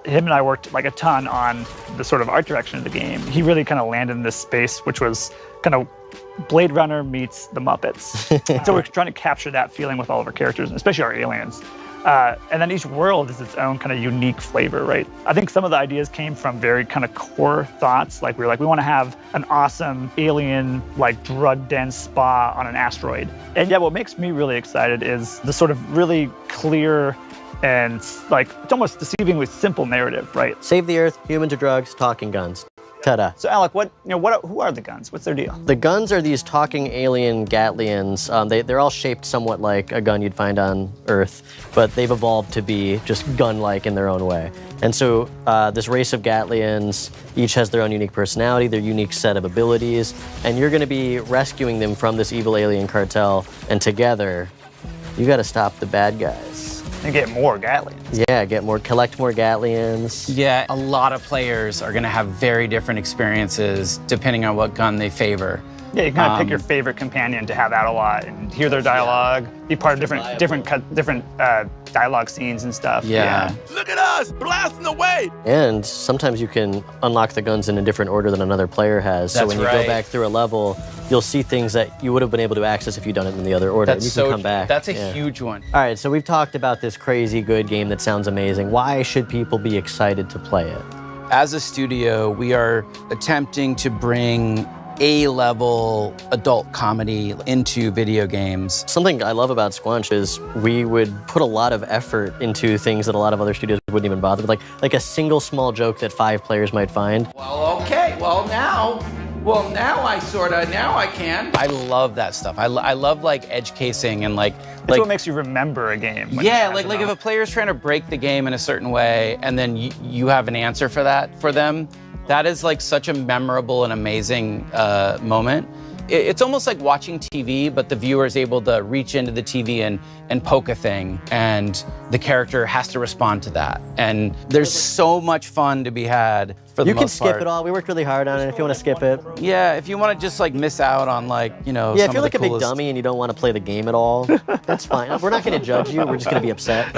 him and I worked like a ton on the sort of art direction of the game. He really kind of landed in this space, which was kind of Blade Runner meets the Muppets. So we're trying to capture that feeling with all of our characters, especially our aliens. And then each world is its own kind of unique flavor, right? I think some of the ideas came from very kind of core thoughts. Like we want to have an awesome alien, like drug-dense spa on an asteroid. And yeah, what makes me really excited is the sort of really clear and like it's almost deceivingly simple narrative, right? Save the Earth, humans or drugs, talking guns. Ta-da. So Alec, who are the guns? What's their deal? The guns are these talking alien Gatlians. They're all shaped somewhat like a gun you'd find on Earth, but they've evolved to be just gun-like in their own way. And so this race of Gatlians each has their own unique personality, their unique set of abilities, and you're gonna be rescuing them from this evil alien cartel, and together, you gotta stop the bad guys. And get more Gatlians. Yeah, collect more Gatlians. Yeah, a lot of players are gonna have very different experiences depending on what gun they favor. Yeah, you kind of pick your favorite companion to have out a lot and hear their dialogue, be part of different dialogue scenes and stuff. Yeah. Look at us, blasting away! And sometimes you can unlock the guns in a different order than another player has. So when you go back through a level, you'll see things that you would have been able to access if you'd done it in the other order. That's you can come back. That's a huge one. All right, so we've talked about this crazy good game that sounds amazing. Why should people be excited to play it? As a studio, we are attempting to bring A-level adult comedy into video games. Something I love about Squanch is we would put a lot of effort into things that a lot of other studios wouldn't even bother with, like a single small joke that 5 players might find. Well, okay, now I can. I love that stuff. I love like edge casing and like what makes you remember a game. Yeah, like if a player's trying to break the game in a certain way and then you have an answer for that for them, that is like such a memorable and amazing moment. It's almost like watching TV, but the viewer is able to reach into the TV and poke a thing, and the character has to respond to that. And there's so much fun to be had for the most part. You can skip it all. We worked really hard on it if you want to skip it. Yeah, if you want to just like miss out on like, Yeah, if you're like a big dummy and you don't want to play the game at all, that's fine. We're not going to judge you. We're just going to be upset.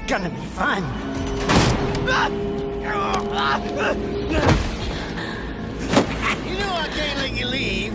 Gonna be fun. You know I can't let you leave.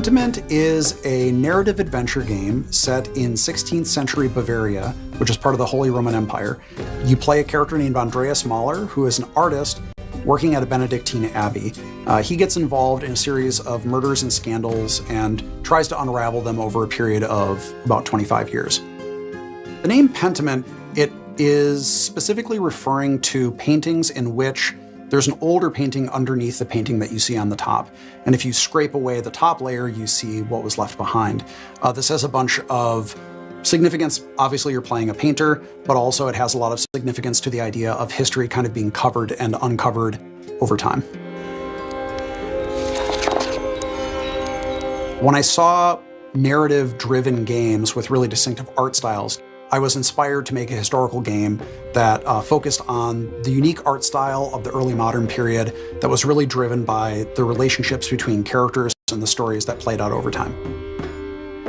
Pentiment is a narrative adventure game set in 16th century Bavaria, which is part of the Holy Roman Empire. You play a character named Andreas Mahler, who is an artist working at a Benedictine abbey. He gets involved in a series of murders and scandals and tries to unravel them over a period of about 25 years. The name Pentiment, it is specifically referring to paintings in which there's an older painting underneath the painting that you see on the top. And if you scrape away the top layer, you see what was left behind. This has a bunch of significance. Obviously, you're playing a painter, but also it has a lot of significance to the idea of history kind of being covered and uncovered over time. When I saw narrative-driven games with really distinctive art styles, I was inspired to make a historical game that focused on the unique art style of the early modern period that was really driven by the relationships between characters and the stories that played out over time.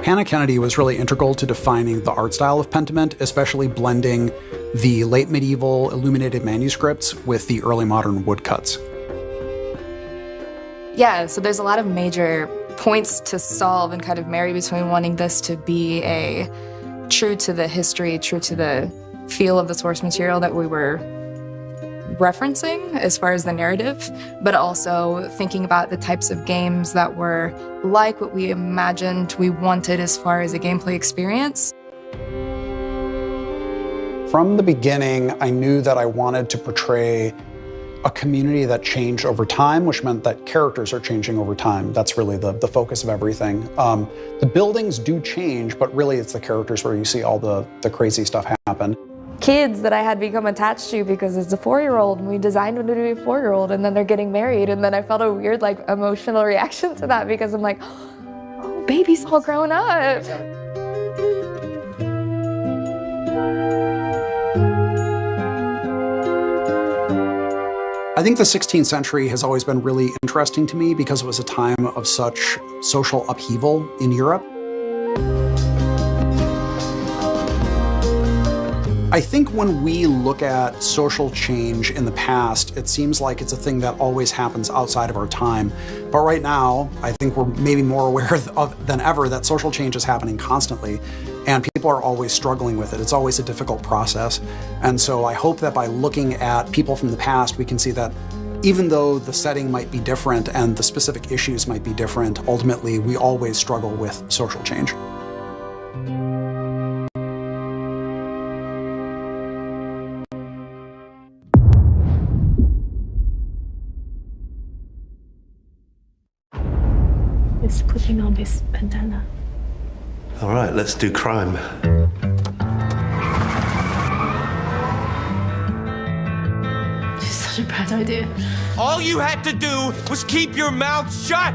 Hannah Kennedy was really integral to defining the art style of Pentiment, especially blending the late medieval illuminated manuscripts with the early modern woodcuts. Yeah, so there's a lot of major points to solve and kind of marry between wanting this to be a true to the history, true to the feel of the source material that we were referencing as far as the narrative, but also thinking about the types of games that were like what we imagined we wanted as far as a gameplay experience. From the beginning, I knew that I wanted to portray a community that changed over time, which meant that characters are changing over time. That's really the focus of everything. The buildings do change, but really it's the characters where you see all the crazy stuff happen. Kids that I had become attached to because it's a 4-year-old and we designed them to be a 4-year-old and then they're getting married and then I felt a weird like emotional reaction to that because I'm like, oh, baby's all grown up. I think the 16th century has always been really interesting to me because it was a time of such social upheaval in Europe. I think when we look at social change in the past, it seems like it's a thing that always happens outside of our time. But right now, I think we're maybe more aware than ever that social change is happening constantly, and people are always struggling with it. It's always a difficult process. And so I hope that by looking at people from the past, we can see that even though the setting might be different and the specific issues might be different, ultimately, we always struggle with social change. He's putting on his bandana. All right, let's do crime. It's such a bad idea. All you had to do was keep your mouth shut!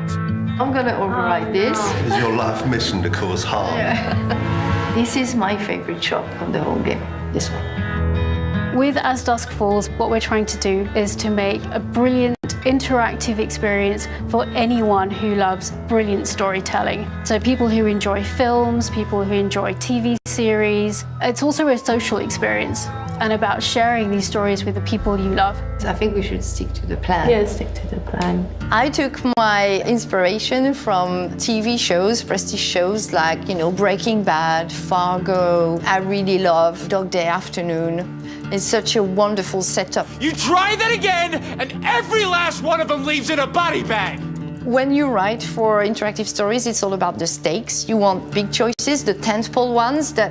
I'm gonna override this. Is your life mission to cause harm? Yeah. This is my favorite shot of the whole game, this one. With As Dusk Falls, what we're trying to do is to make a brilliant interactive experience for anyone who loves brilliant storytelling. So people who enjoy films, people who enjoy TV series. It's also a social experience and about sharing these stories with the people you love. I think we should stick to the plan. Yeah, stick to the plan. I took my inspiration from TV shows, prestige shows like, Breaking Bad, Fargo. I really love Dog Day Afternoon. It's such a wonderful setup. You try that again, and every last one of them leaves in a body bag! When you write for interactive stories, it's all about the stakes. You want big choices, the tentpole ones that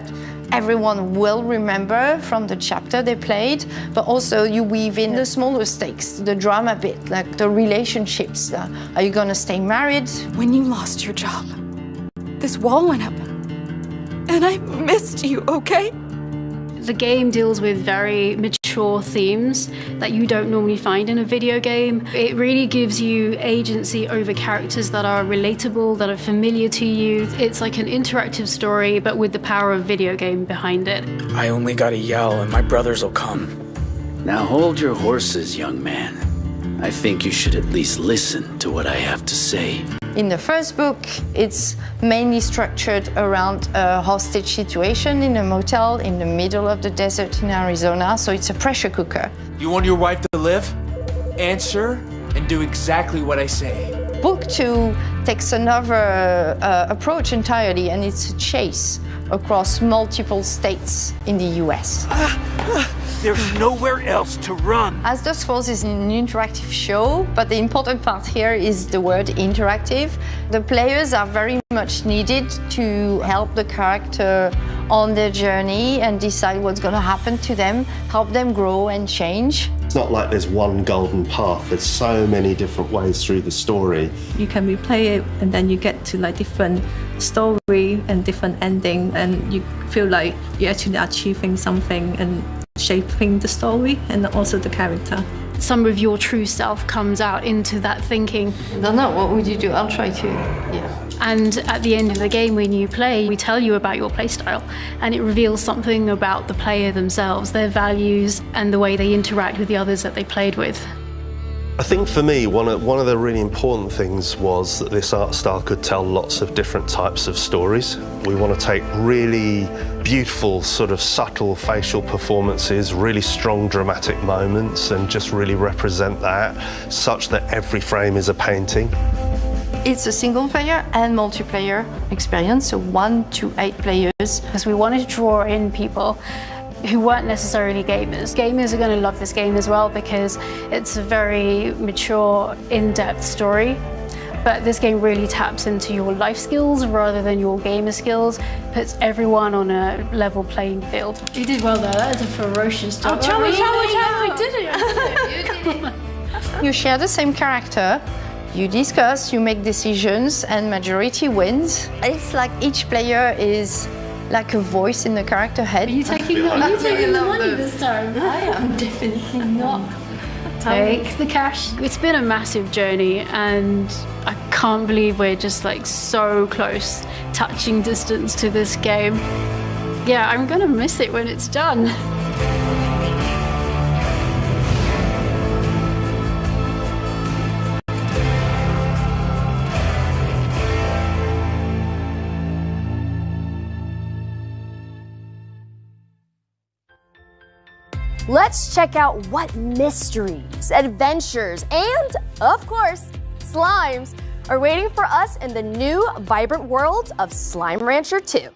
everyone will remember from the chapter they played, but also you weave in the smaller stakes, the drama bit, like the relationships. Are you gonna stay married? When you lost your job, this wall went up, and I missed you, okay? The game deals with very mature themes that you don't normally find in a video game. It really gives you agency over characters that are relatable, that are familiar to you. It's like an interactive story, but with the power of video game behind it. I only gotta yell and my brothers will come. Now hold your horses, young man. I think you should at least listen to what I have to say. In the first book, it's mainly structured around a hostage situation in a motel in the middle of the desert in Arizona, so it's a pressure cooker. You want your wife to live? Answer and do exactly what I say. book 2 takes another approach entirely, and it's a chase across multiple states in the US. There's nowhere else to run. As Dusk Falls is an interactive show, but the important part here is the word interactive. The players are very much needed to help the character on their journey and decide what's going to happen to them, help them grow and change. It's not like there's one golden path. There's so many different ways through the story. You can replay it, and then you get to like different story and different ending, and you feel like you're actually achieving something and shaping the story and also the character. Some of your true self comes out into that thinking. No, what would you do? I'll try to, yeah. And at the end of the game, when you play, we tell you about your playstyle, and it reveals something about the player themselves, their values, and the way they interact with the others that they played with. I think for me, one of the really important things was that this art style could tell lots of different types of stories. We want to take really beautiful, sort of subtle facial performances, really strong dramatic moments, and just really represent that such that every frame is a painting. It's a single player and multiplayer experience, so 1 to 8 players. Because we wanted to draw in people who weren't necessarily gamers. Gamers are going to love this game as well because it's a very mature, in-depth story. But this game really taps into your life skills rather than your gamer skills, puts everyone on a level playing field. You did well there, that is a ferocious job. I did it! You share the same character, you discuss, you make decisions, and majority wins. It's like each player is like a voice in the character head. Are you taking the money this time? I am definitely not. Take the cash. It's been a massive journey, and I can't believe we're just like so close, touching distance to this game. Yeah, I'm gonna miss it when it's done. Let's check out what mysteries, adventures, and, of course, slimes are waiting for us in the new, vibrant world of Slime Rancher 2.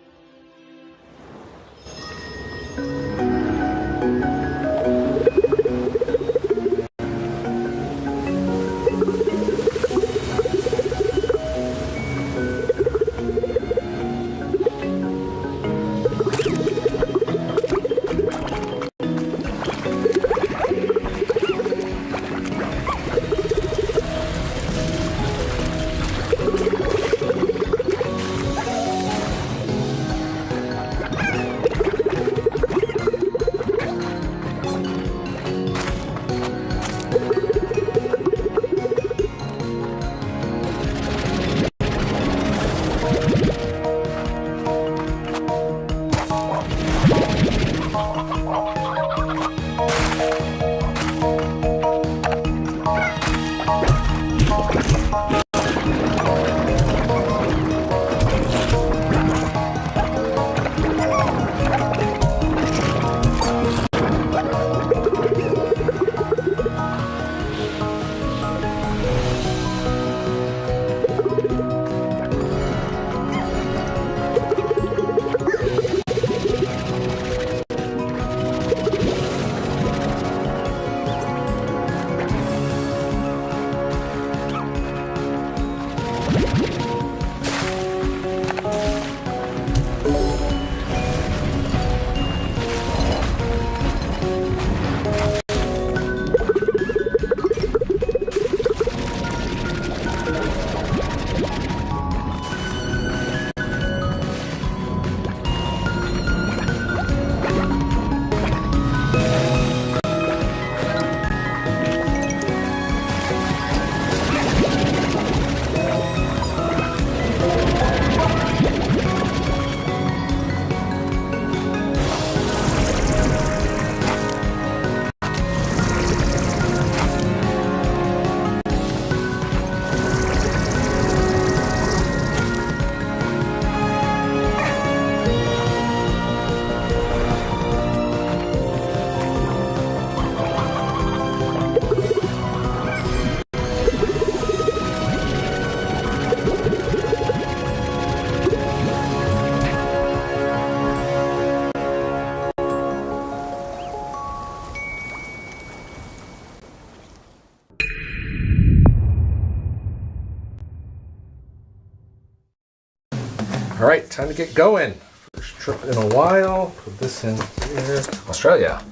All right, time to get going. First trip in a while. Put this in here. Australia.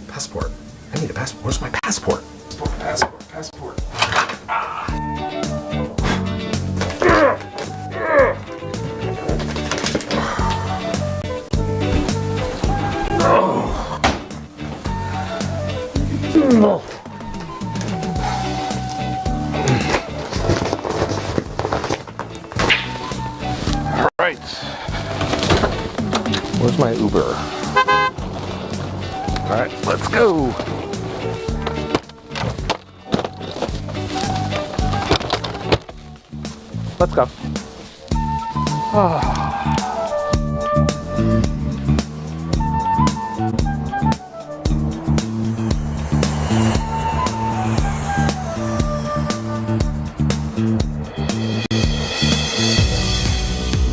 Passport. I need a passport. Where's my passport? Passport. Right. Where's my Uber? All right, let's go. Let's go.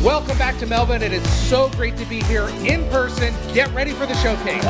Welcome back to Melbourne. It is so great to be here in person. Get ready for the showcase.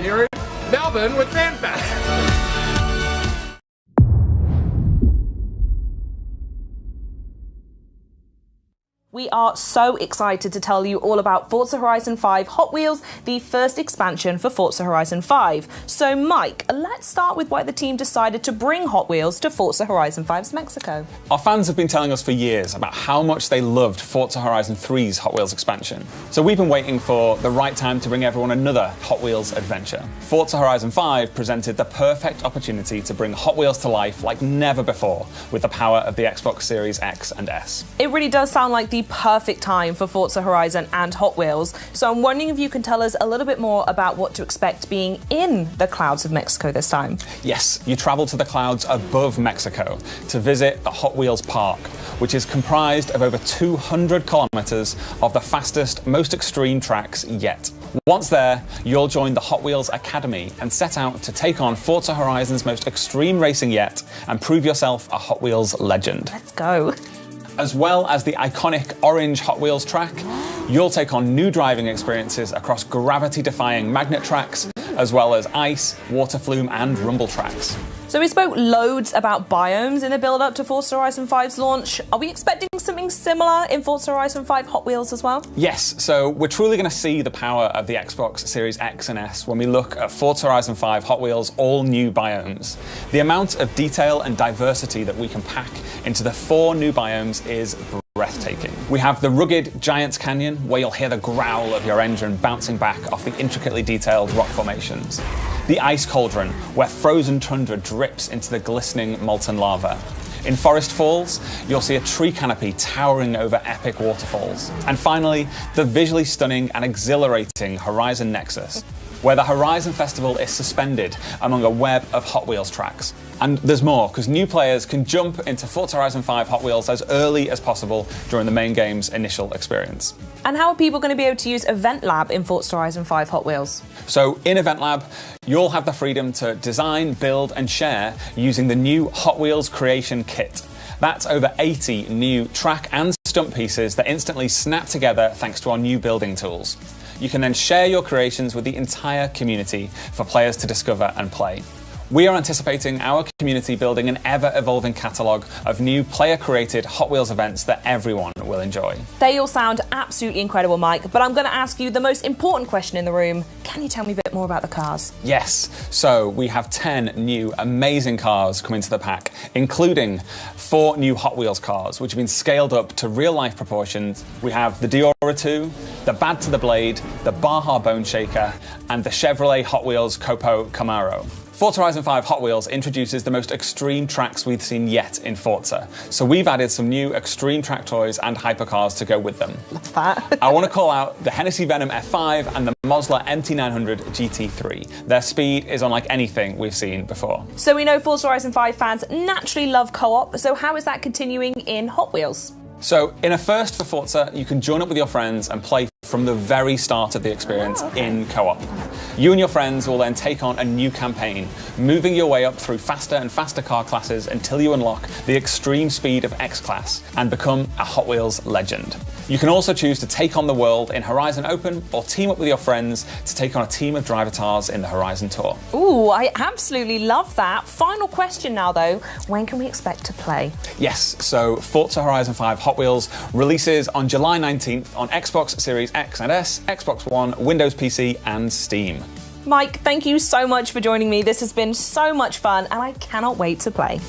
Here in Melbourne with FanFest. We are so excited to tell you all about Forza Horizon 5 Hot Wheels, the first expansion for Forza Horizon 5. So Mike, let's start with why the team decided to bring Hot Wheels to Forza Horizon 5's Mexico. Our fans have been telling us for years about how much they loved Forza Horizon 3's Hot Wheels expansion. So we've been waiting for the right time to bring everyone another Hot Wheels adventure. Forza Horizon 5 presented the perfect opportunity to bring Hot Wheels to life like never before with the power of the Xbox Series X and S. It really does sound like the perfect time for Forza Horizon and Hot Wheels. So I'm wondering if you can tell us a little bit more about what to expect being in the clouds of Mexico this time. Yes, you travel to the clouds above Mexico to visit the Hot Wheels Park, which is comprised of over 200 kilometers of the fastest, most extreme tracks yet. Once there, you'll join the Hot Wheels Academy and set out to take on Forza Horizon's most extreme racing yet and prove yourself a Hot Wheels legend. Let's go. As well as the iconic orange Hot Wheels track, you'll take on new driving experiences across gravity-defying magnet tracks, as well as ice, water flume, and rumble tracks. So we spoke loads about biomes in the build-up to Forza Horizon 5's launch. Are we expecting something similar in Forza Horizon 5 Hot Wheels as well? Yes, so we're truly going to see the power of the Xbox Series X and S when we look at Forza Horizon 5 Hot Wheels' all new biomes. The amount of detail and diversity that we can pack into the 4 new biomes is breathtaking. We have the rugged Giants Canyon, where you'll hear the growl of your engine bouncing back off the intricately detailed rock formations. The Ice Cauldron, where frozen tundra drips into the glistening molten lava. In Forest Falls, you'll see a tree canopy towering over epic waterfalls. And finally, the visually stunning and exhilarating Horizon Nexus, where the Horizon Festival is suspended among a web of Hot Wheels tracks. And there's more, because new players can jump into Forza Horizon 5 Hot Wheels as early as possible during the main game's initial experience. And how are people going to be able to use Event Lab in Forza Horizon 5 Hot Wheels? So in Event Lab, you'll have the freedom to design, build, and share using the new Hot Wheels Creation Kit. That's over 80 new track and stunt pieces that instantly snap together thanks to our new building tools. You can then share your creations with the entire community for players to discover and play. We are anticipating our community building an ever-evolving catalogue of new player-created Hot Wheels events that everyone will enjoy. They all sound absolutely incredible, Mike, but I'm going to ask you the most important question in the room. Can you tell me a bit more about the cars? Yes, so we have 10 new amazing cars coming to the pack, including 4 new Hot Wheels cars, which have been scaled up to real-life proportions. We have the Diora 2, the Bad to the Blade, the Baja Bone Shaker, and the Chevrolet Hot Wheels Copo Camaro. Forza Horizon 5 Hot Wheels introduces the most extreme tracks we've seen yet in Forza. So we've added some new extreme track toys and hypercars to go with them. Love that. I want to call out the Hennessy Venom F5 and the Mosler MT900 GT3. Their speed is unlike anything we've seen before. So we know Forza Horizon 5 fans naturally love co-op, so how is that continuing in Hot Wheels? So, in a first for Forza, you can join up with your friends and play from the very start of the experience in co-op. You and your friends will then take on a new campaign, moving your way up through faster and faster car classes until you unlock the extreme speed of X-Class and become a Hot Wheels legend. You can also choose to take on the world in Horizon Open or team up with your friends to take on a team of drivatars in the Horizon Tour. Ooh, I absolutely love that. Final question now, though. When can we expect to play? Yes, so Forza Horizon 5 Hot Wheels releases on July 19th on Xbox Series X and S, Xbox One, Windows PC, and Steam. Mike, thank you so much for joining me. This has been so much fun, and I cannot wait to play.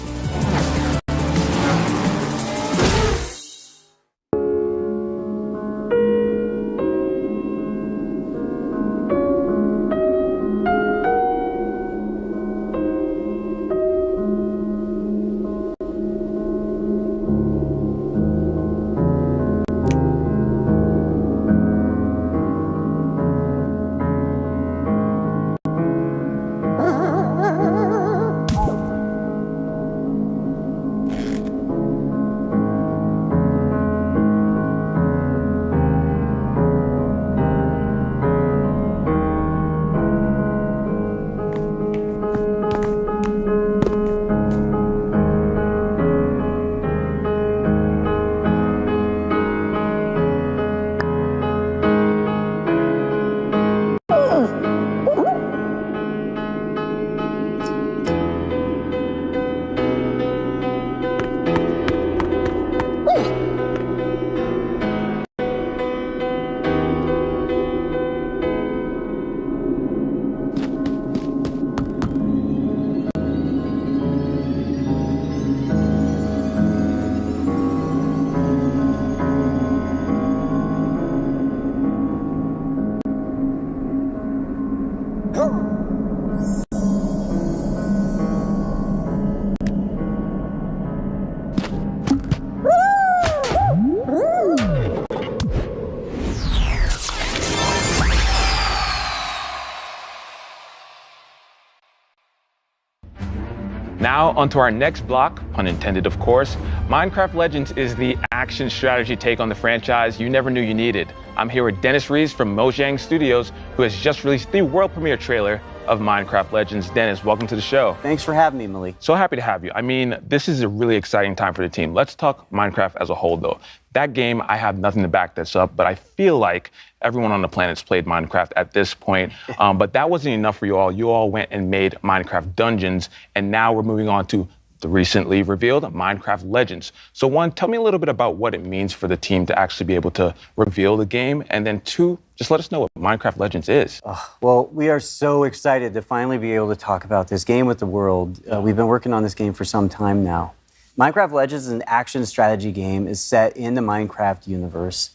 Now, onto our next block, pun intended of course. Minecraft Legends is the action strategy take on the franchise you never knew you needed. I'm here with Dennis Rees from Mojang Studios, who has just released the world premiere trailer of Minecraft Legends. Dennis, welcome to the show. Thanks for having me, Malik. So happy to have you. I mean, this is a really exciting time for the team. Let's talk Minecraft as a whole, though. That game, I have nothing to back this up, but I feel like everyone on the planet's played Minecraft at this point. But that wasn't enough for you all. You all went and made Minecraft Dungeons, and now we're moving on to the recently revealed Minecraft Legends. So one, tell me a little bit about what it means for the team to actually be able to reveal the game, and then two, just let us know what Minecraft Legends is. Well, we are so excited to finally be able to talk about this game with the world. We've been working on this game for some time now. Minecraft Legends is an action strategy game. Is set in the Minecraft universe.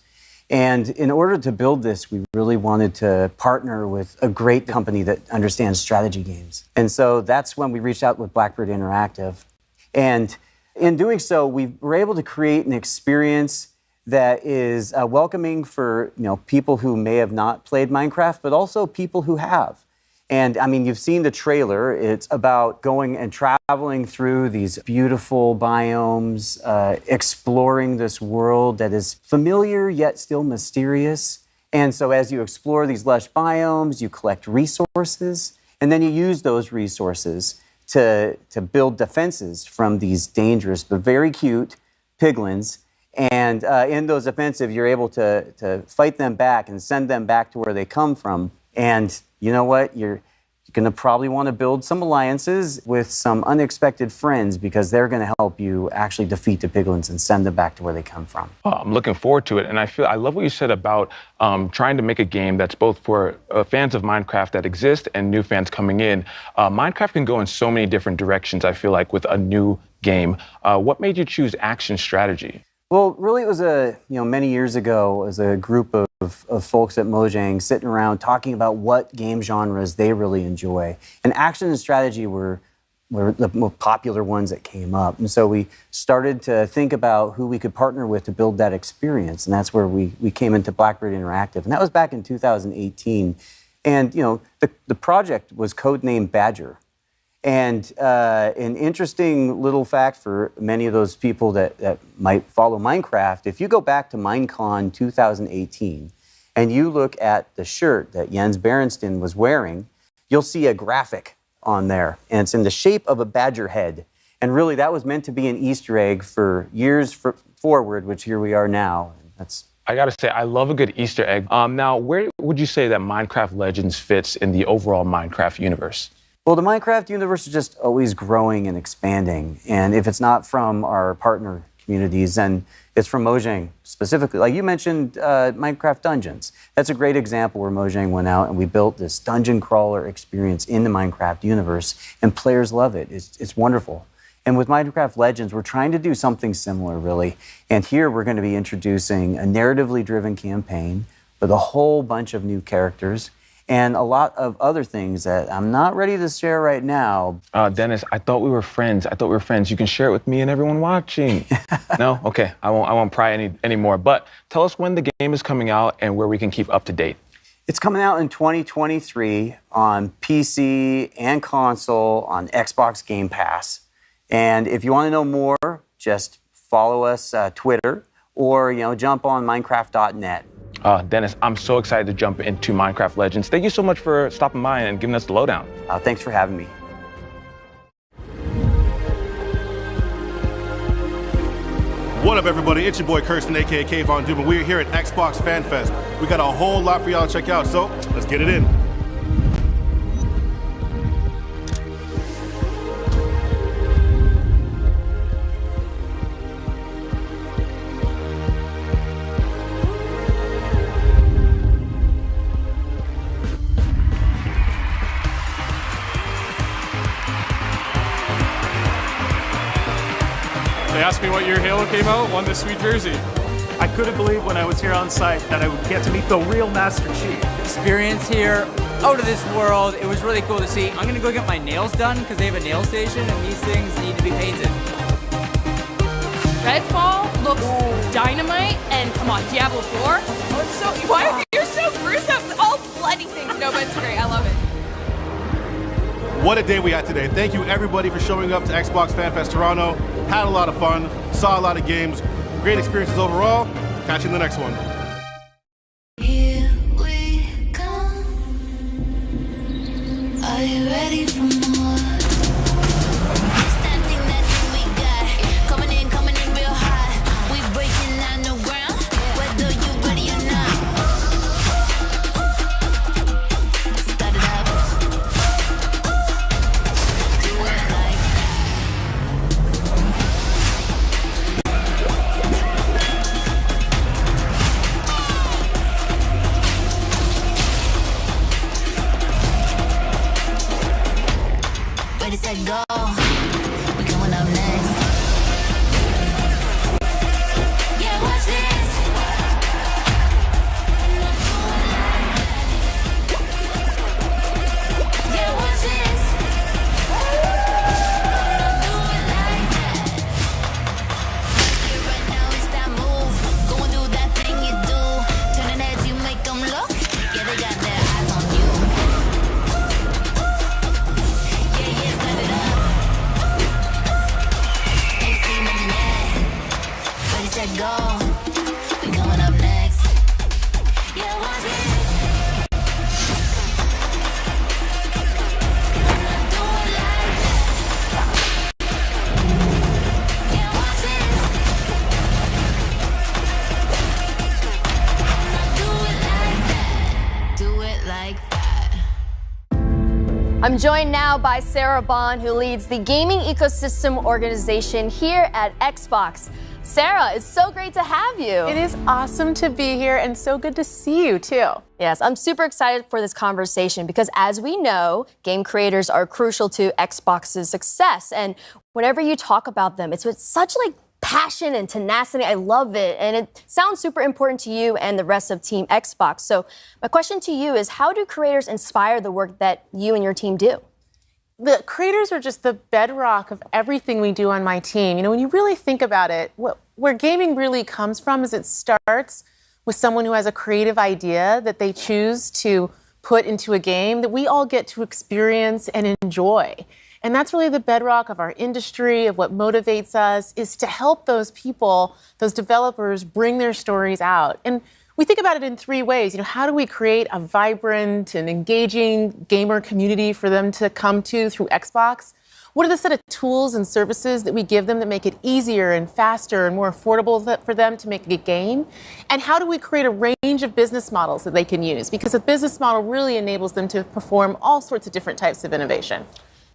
And in order to build this, we really wanted to partner with a great company that understands strategy games. And so that's when we reached out with Blackbird Interactive. And in doing so, we were able to create an experience that is welcoming for people who may have not played Minecraft, but also people who have. And I mean, you've seen the trailer. It's about going and traveling through these beautiful biomes, exploring this world that is familiar yet still mysterious. And so as you explore these lush biomes, you collect resources, and then you use those resources to build defenses from these dangerous but very cute piglins. And in those offensive, you're able to fight them back and send them back to where they come from. And you know what? You're going to probably want to build some alliances with some unexpected friends because they're going to help you actually defeat the piglins and send them back to where they come from. Oh, I'm looking forward to it. And I love what you said about trying to make a game that's both for fans of Minecraft that exist and new fans coming in. Minecraft can go in so many different directions, I feel like, with a new game. What made you choose action strategy? Well, really, it was many years ago, as a group of of folks at Mojang sitting around talking about what game genres they really enjoy. And action and strategy were the most popular ones that came up. And so we started to think about who we could partner with to build that experience. And that's where we came into Blackbird Interactive. And that was back in 2018. And, you know, the project was codenamed Badger. And an interesting little fact for many of those people that might follow Minecraft, if you go back to Minecon 2018 and you look at the shirt that Jens Berenstain was wearing, you'll see a graphic on there. And it's in the shape of a badger head. And really, that was meant to be an Easter egg for years forward, which here we are now. I gotta say, I love a good Easter egg. Now, where would you say that Minecraft Legends fits in the overall Minecraft universe? Well, the Minecraft universe is just always growing and expanding. And if it's not from our partner communities, then it's from Mojang specifically. Like you mentioned, Minecraft Dungeons. That's a great example where Mojang went out and we built this dungeon crawler experience in the Minecraft universe, and players love it. It's wonderful. And with Minecraft Legends, we're trying to do something similar, really. And here we're going to be introducing a narratively driven campaign with a whole bunch of new characters and a lot of other things that I'm not ready to share right now. Dennis, I thought we were friends. You can share it with me and everyone watching. No? Okay, I won't pry anymore. But tell us when the game is coming out and where we can keep up to date. It's coming out in 2023 on PC and console on Xbox Game Pass. And if you want to know more, just follow us Twitter or jump on Minecraft.net. Dennis, I'm so excited to jump into Minecraft Legends. Thank you so much for stopping by and giving us the lowdown. Thanks for having me. What up, everybody? It's your boy Kirsten, aka K Von Doom, and we're here at Xbox Fan Fest. We got a whole lot for y'all to check out, so let's get it in. They asked me what year Halo came out, won this sweet jersey. I couldn't believe when I was here on site that I would get to meet the real Master Chief. Experience here, out of this world. It was really cool to see. I'm gonna go get my nails done because they have a nail station and these things need to be painted. Redfall looks dynamite, and come on, Diablo 4. Oh, it's so, why are you so gruesome? All bloody things. No, but it's great. I love it. What a day we had today. Thank you, everybody, for showing up to Xbox Fan Fest Toronto. Had a lot of fun, saw a lot of games, great experiences overall. Catch you in the next one. Here we come. Are you ready for more? Go. We coming up next. Yeah, watch this. Yeah, watch this. Do it like that. Yeah, right now it's that move. Go and do that thing you do. Turning heads, you make them look. Yeah, they got their eyes on you. Go. We coming up next. Yeah, watch this. Do it like that. Yeah, watch this. Do it like that. Do it like that. I'm joined now by Sarah Bond, who leads the gaming ecosystem organization here at Xbox. Sarah, it's so great to have you. It is awesome to be here and so good to see you too. Yes, I'm super excited for this conversation because as we know, game creators are crucial to Xbox's success. And whenever you talk about them, it's with such passion and tenacity. I love it. And it sounds super important to you and the rest of Team Xbox. So my question to you is, how do creators inspire the work that you and your team do? The creators are just the bedrock of everything we do on my team. You know, when you really think about it, where gaming really comes from is it starts with someone who has a creative idea that they choose to put into a game that we all get to experience and enjoy. And that's really the bedrock of our industry, of what motivates us, is to help those people, those developers, bring their stories out. And we think about it in three ways. You know, how do we create a vibrant and engaging gamer community for them to come to through Xbox? What are the set of tools and services that we give them that make it easier and faster and more affordable for them to make a game? And how do we create a range of business models that they can use? Because a business model really enables them to perform all sorts of different types of innovation.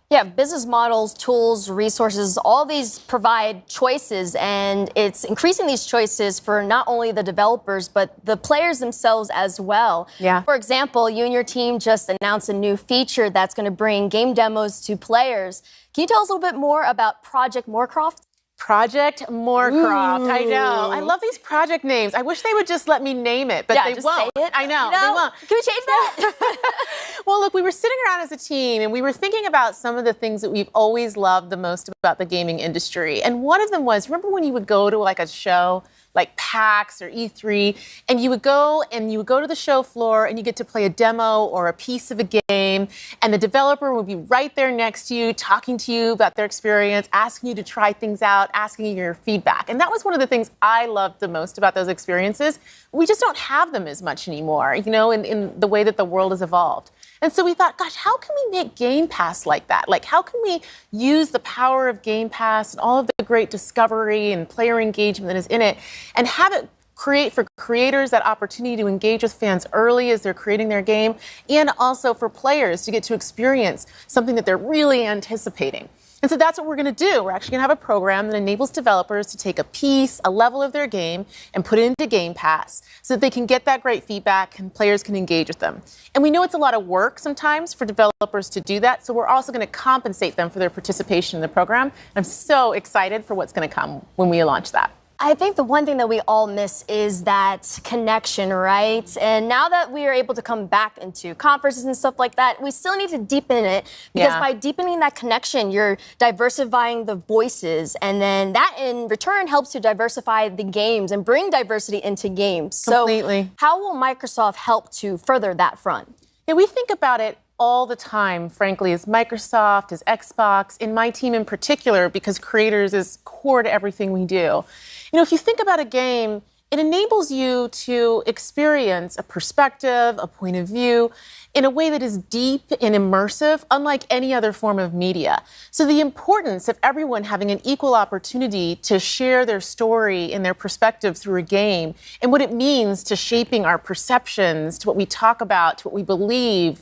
Yeah, business models, tools, resources, all these provide choices, and it's increasing these choices for not only the developers, but the players themselves as well. Yeah. For example, you and your team just announced a new feature that's going to bring game demos to players. Can you tell us a little bit more about Project Moorcroft? Project Moorcroft. I know. I love these project names. I wish they would just let me name it, but they just won't. Say it. I know. No. They won't. Can we change that? Well, look, we were sitting around as a team and we were thinking about some of the things that we've always loved the most about the gaming industry. And one of them was, remember when you would go to like a show like PAX or E3, and you would go to the show floor and you get to play a demo or a piece of a game, and the developer would be right there next to you, talking to you about their experience, asking you to try things out, asking you your feedback. And that was one of the things I loved the most about those experiences. We just don't have them as much anymore, you know, in the way that the world has evolved. And so we thought, gosh, how can we make Game Pass like that? Like, how can we use the power of Game Pass and all of the great discovery and player engagement that is in it and have it create for creators that opportunity to engage with fans early as they're creating their game, and also for players to get to experience something that they're really anticipating. And so that's what we're going to do. We're actually going to have a program that enables developers to take a piece, a level of their game, and put it into Game Pass so that they can get that great feedback and players can engage with them. And we know it's a lot of work sometimes for developers to do that, so we're also going to compensate them for their participation in the program. And I'm so excited for what's going to come when we launch that. I think the one thing that we all miss is that connection, right? And now that we are able to come back into conferences and stuff like that, we still need to deepen it, because by deepening that connection, you're diversifying the voices, and then that in return helps to diversify the games and bring diversity into games. Completely. So how will Microsoft help to further that front? Yeah, we think about it all the time, frankly, as Microsoft, as Xbox, in my team in particular, because creators is core to everything we do. You know, if you think about a game, it enables you to experience a perspective, a point of view, in a way that is deep and immersive, unlike any other form of media. So the importance of everyone having an equal opportunity to share their story and their perspective through a game, and what it means to shaping our perceptions, to what we talk about, to what we believe,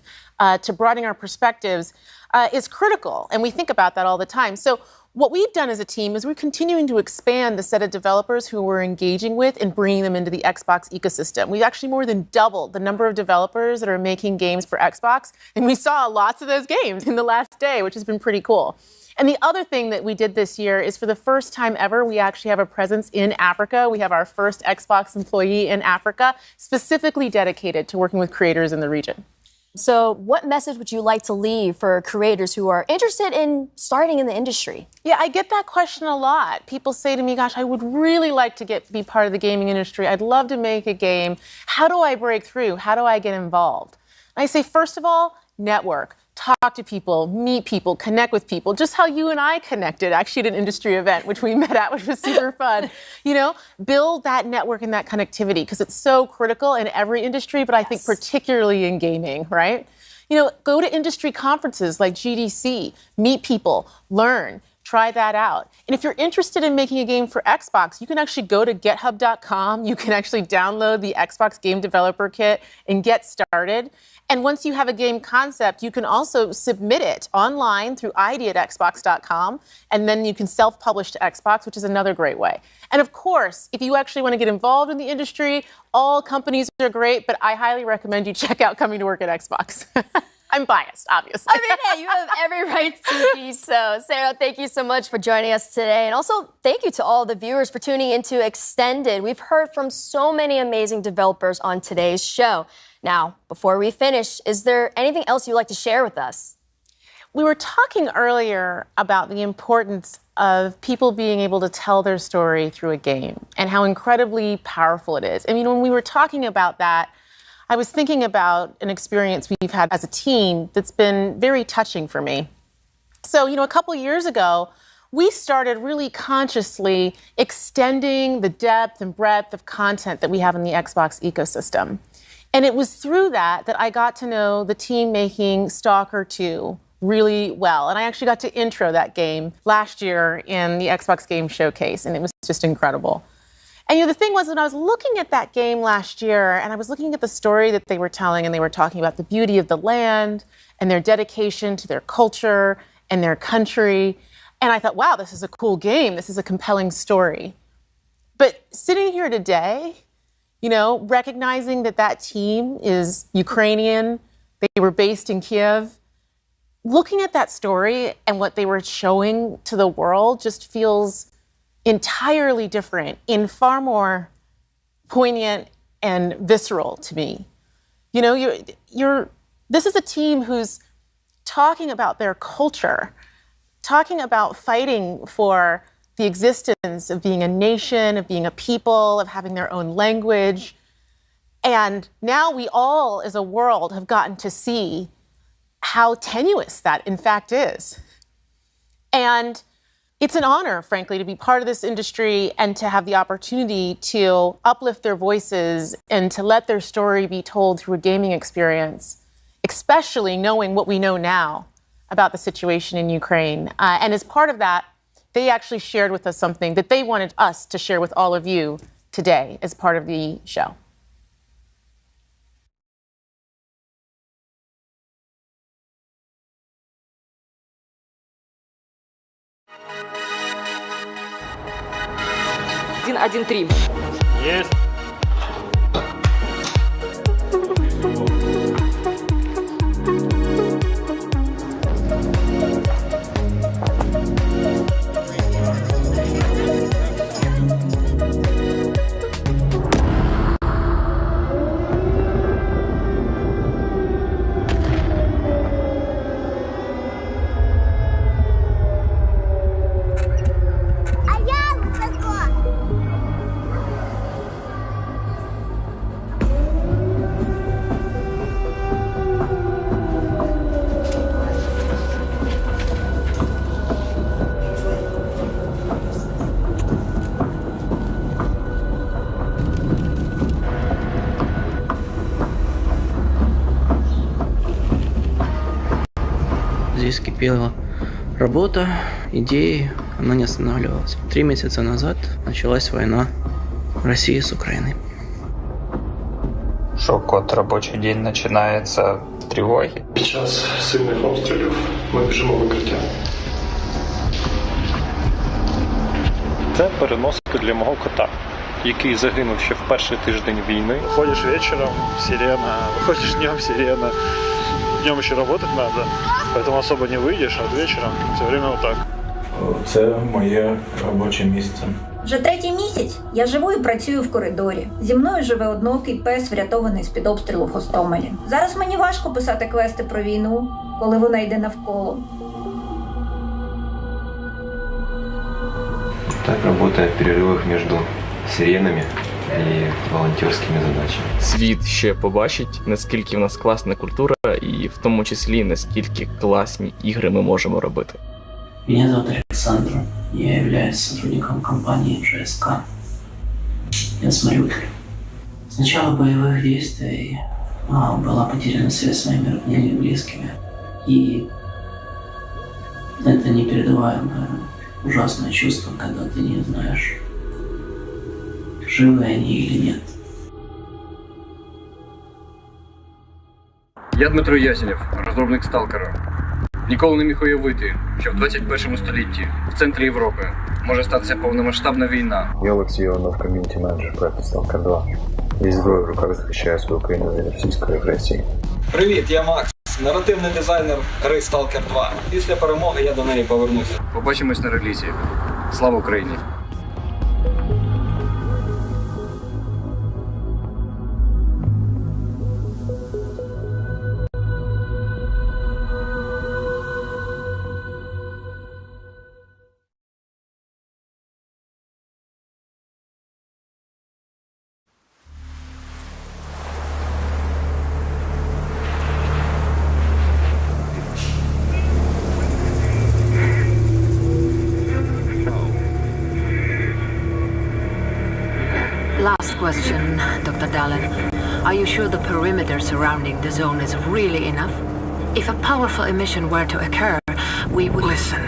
to broadening our perspectives, is critical. And we think about that all the time. So what we've done as a team is we're continuing to expand the set of developers who we're engaging with and bringing them into the Xbox ecosystem. We've actually more than doubled the number of developers that are making games for Xbox. And we saw lots of those games in the last day, which has been pretty cool. And the other thing that we did this year is, for the first time ever, we actually have a presence in Africa. We have our first Xbox employee in Africa, specifically dedicated to working with creators in the region. So what message would you like to leave for creators who are interested in starting in the industry? Yeah, I get that question a lot. People say to me, gosh, I would really like to be part of the gaming industry. I'd love to make a game. How do I break through? How do I get involved? And I say, first of all, network. Talk to people, meet people, connect with people, just how you and I connected actually at an industry event, which we met at, which was super fun. You know, build that network and that connectivity, because it's so critical in every industry, but I think particularly in gaming, right? You know, go to industry conferences like GDC, meet people, learn. Try that out. And if you're interested in making a game for Xbox, you can actually go to github.com. You can actually download the Xbox Game Developer Kit and get started. And once you have a game concept, you can also submit it online through id@xbox.com, and then you can self-publish to Xbox, which is another great way. And of course, if you actually want to get involved in the industry, all companies are great, but I highly recommend you check out Coming to Work at Xbox. I'm biased, obviously. I mean, hey, you have every right to be so. Sarah, thank you so much for joining us today. And also, thank you to all the viewers for tuning into Extended. We've heard from so many amazing developers on today's show. Now, before we finish, is there anything else you'd like to share with us? We were talking earlier about the importance of people being able to tell their story through a game and how incredibly powerful it is. I mean, when we were talking about that, I was thinking about an experience we've had as a team that's been very touching for me. So, a couple years ago, we started really consciously extending the depth and breadth of content that we have in the Xbox ecosystem. And it was through that I got to know the team making Stalker 2 really well. And I actually got to intro that game last year in the Xbox Games Showcase, and it was just incredible. And the thing was, when I was looking at that game last year, and I was looking at the story that they were telling, and they were talking about the beauty of the land and their dedication to their culture and their country, and I thought, wow, this is a cool game. This is a compelling story. But sitting here today, recognizing that team is Ukrainian, they were based in Kiev, looking at that story and what they were showing to the world just feels entirely different and far more poignant and visceral to me. This is a team who's talking about their culture, talking about fighting for the existence of being a nation, of being a people, of having their own language. And now we all, as a world, have gotten to see how tenuous that, in fact, is. And it's an honor, frankly, to be part of this industry and to have the opportunity to uplift their voices and to let their story be told through a gaming experience, especially knowing what we know now about the situation in Ukraine. And as part of that, they actually shared with us something that they wanted us to share with all of you today as part of the show. Есть. Здесь кипела работа, идеи, она не останавливалась. 3 месяца назад началась война России с Украиной. Шок-код, рабочий день начинается с тревоги. Під час сильних обстрілів ми біжимо в укриття. Це переноска для мого кота, який загинув ще в перший тиждень війни. Ходишь вечером, сирена, выходишь днем, сирена. Днем еще работать надо, поэтому особо не выйдешь, а вечером все время вот так. Це моє робоче місце. Вже 3-й місяць я живу і працюю в коридорі. Зі мною живе одноокий пес, врятований з-під обстрілу в Гостомелі. Зараз мені важко писати квести про війну, коли вона йде навколо. Так працює в переривах між сиренами і волонтерськими задачами. Світ ще побачить, наскільки в нас класна культура і в тому числі, наскільки класні ігри ми можемо робити. Меня зовут Александр, я являюсь сотрудником компании ЖСК. Я с Мариуполя. С начала боевых действий была потеряна связь с моими родными и близкими. И это непередаваемое, ужасное чувство, когда ты не знаешь, живы они или нет. Я Дмитро Ясенєв, розробник Сталкера. Ніколи не міг уявити, що в 21 столітті в центрі Європи може статися повномасштабна війна. Я Олексій Іванов, ком'юніті-менеджер проекту Stalker 2. Зі зброєю в руках захищаю свою країну від російської агресії. Привіт, я Макс. Наративний дизайнер гри Stalker 2. Після перемоги я до неї повернуся. Побачимось на релізі. Слава Україні! Last question, Dr. Dallin. Are you sure the perimeter surrounding the zone is really enough? If a powerful emission were to occur, we would... Listen,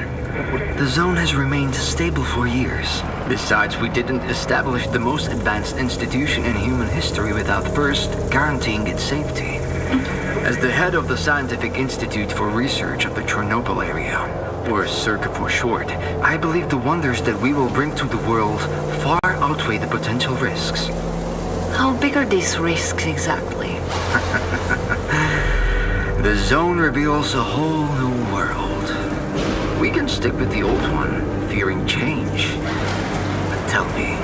the zone has remained stable for years. Besides, we didn't establish the most advanced institution in human history without first guaranteeing its safety. As the head of the Scientific Institute for Research of the Chernobyl area, or CIRCA for short, I believe the wonders that we will bring to the world far outweigh the potential risks. How big are these risks exactly? The zone reveals a whole new world. We can stick with the old one, fearing change. But tell me,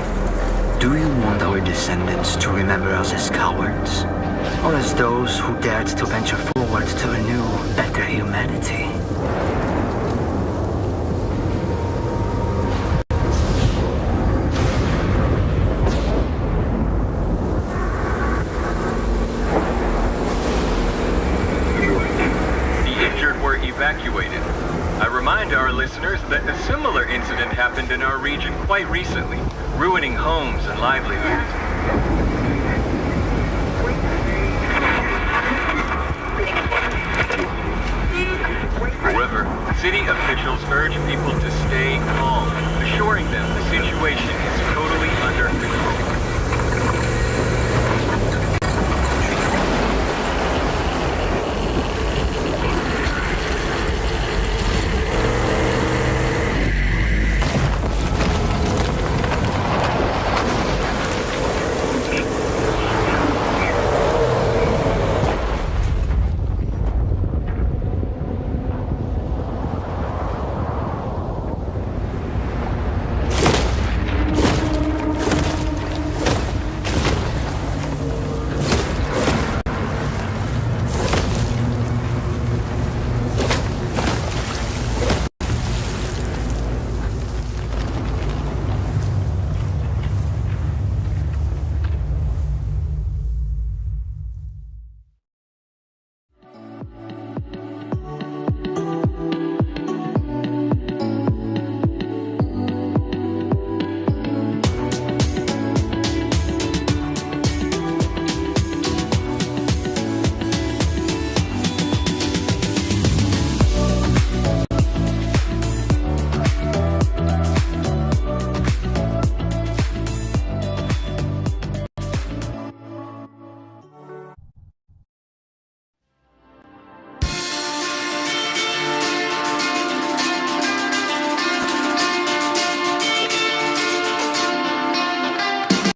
do you want our descendants to remember us as cowards? Or as those who dared to venture forward to a new, better humanity? Evacuated. I remind our listeners that a similar incident happened in our region quite recently, ruining homes and livelihoods. However, city officials urge people to stay calm, assuring them the situation is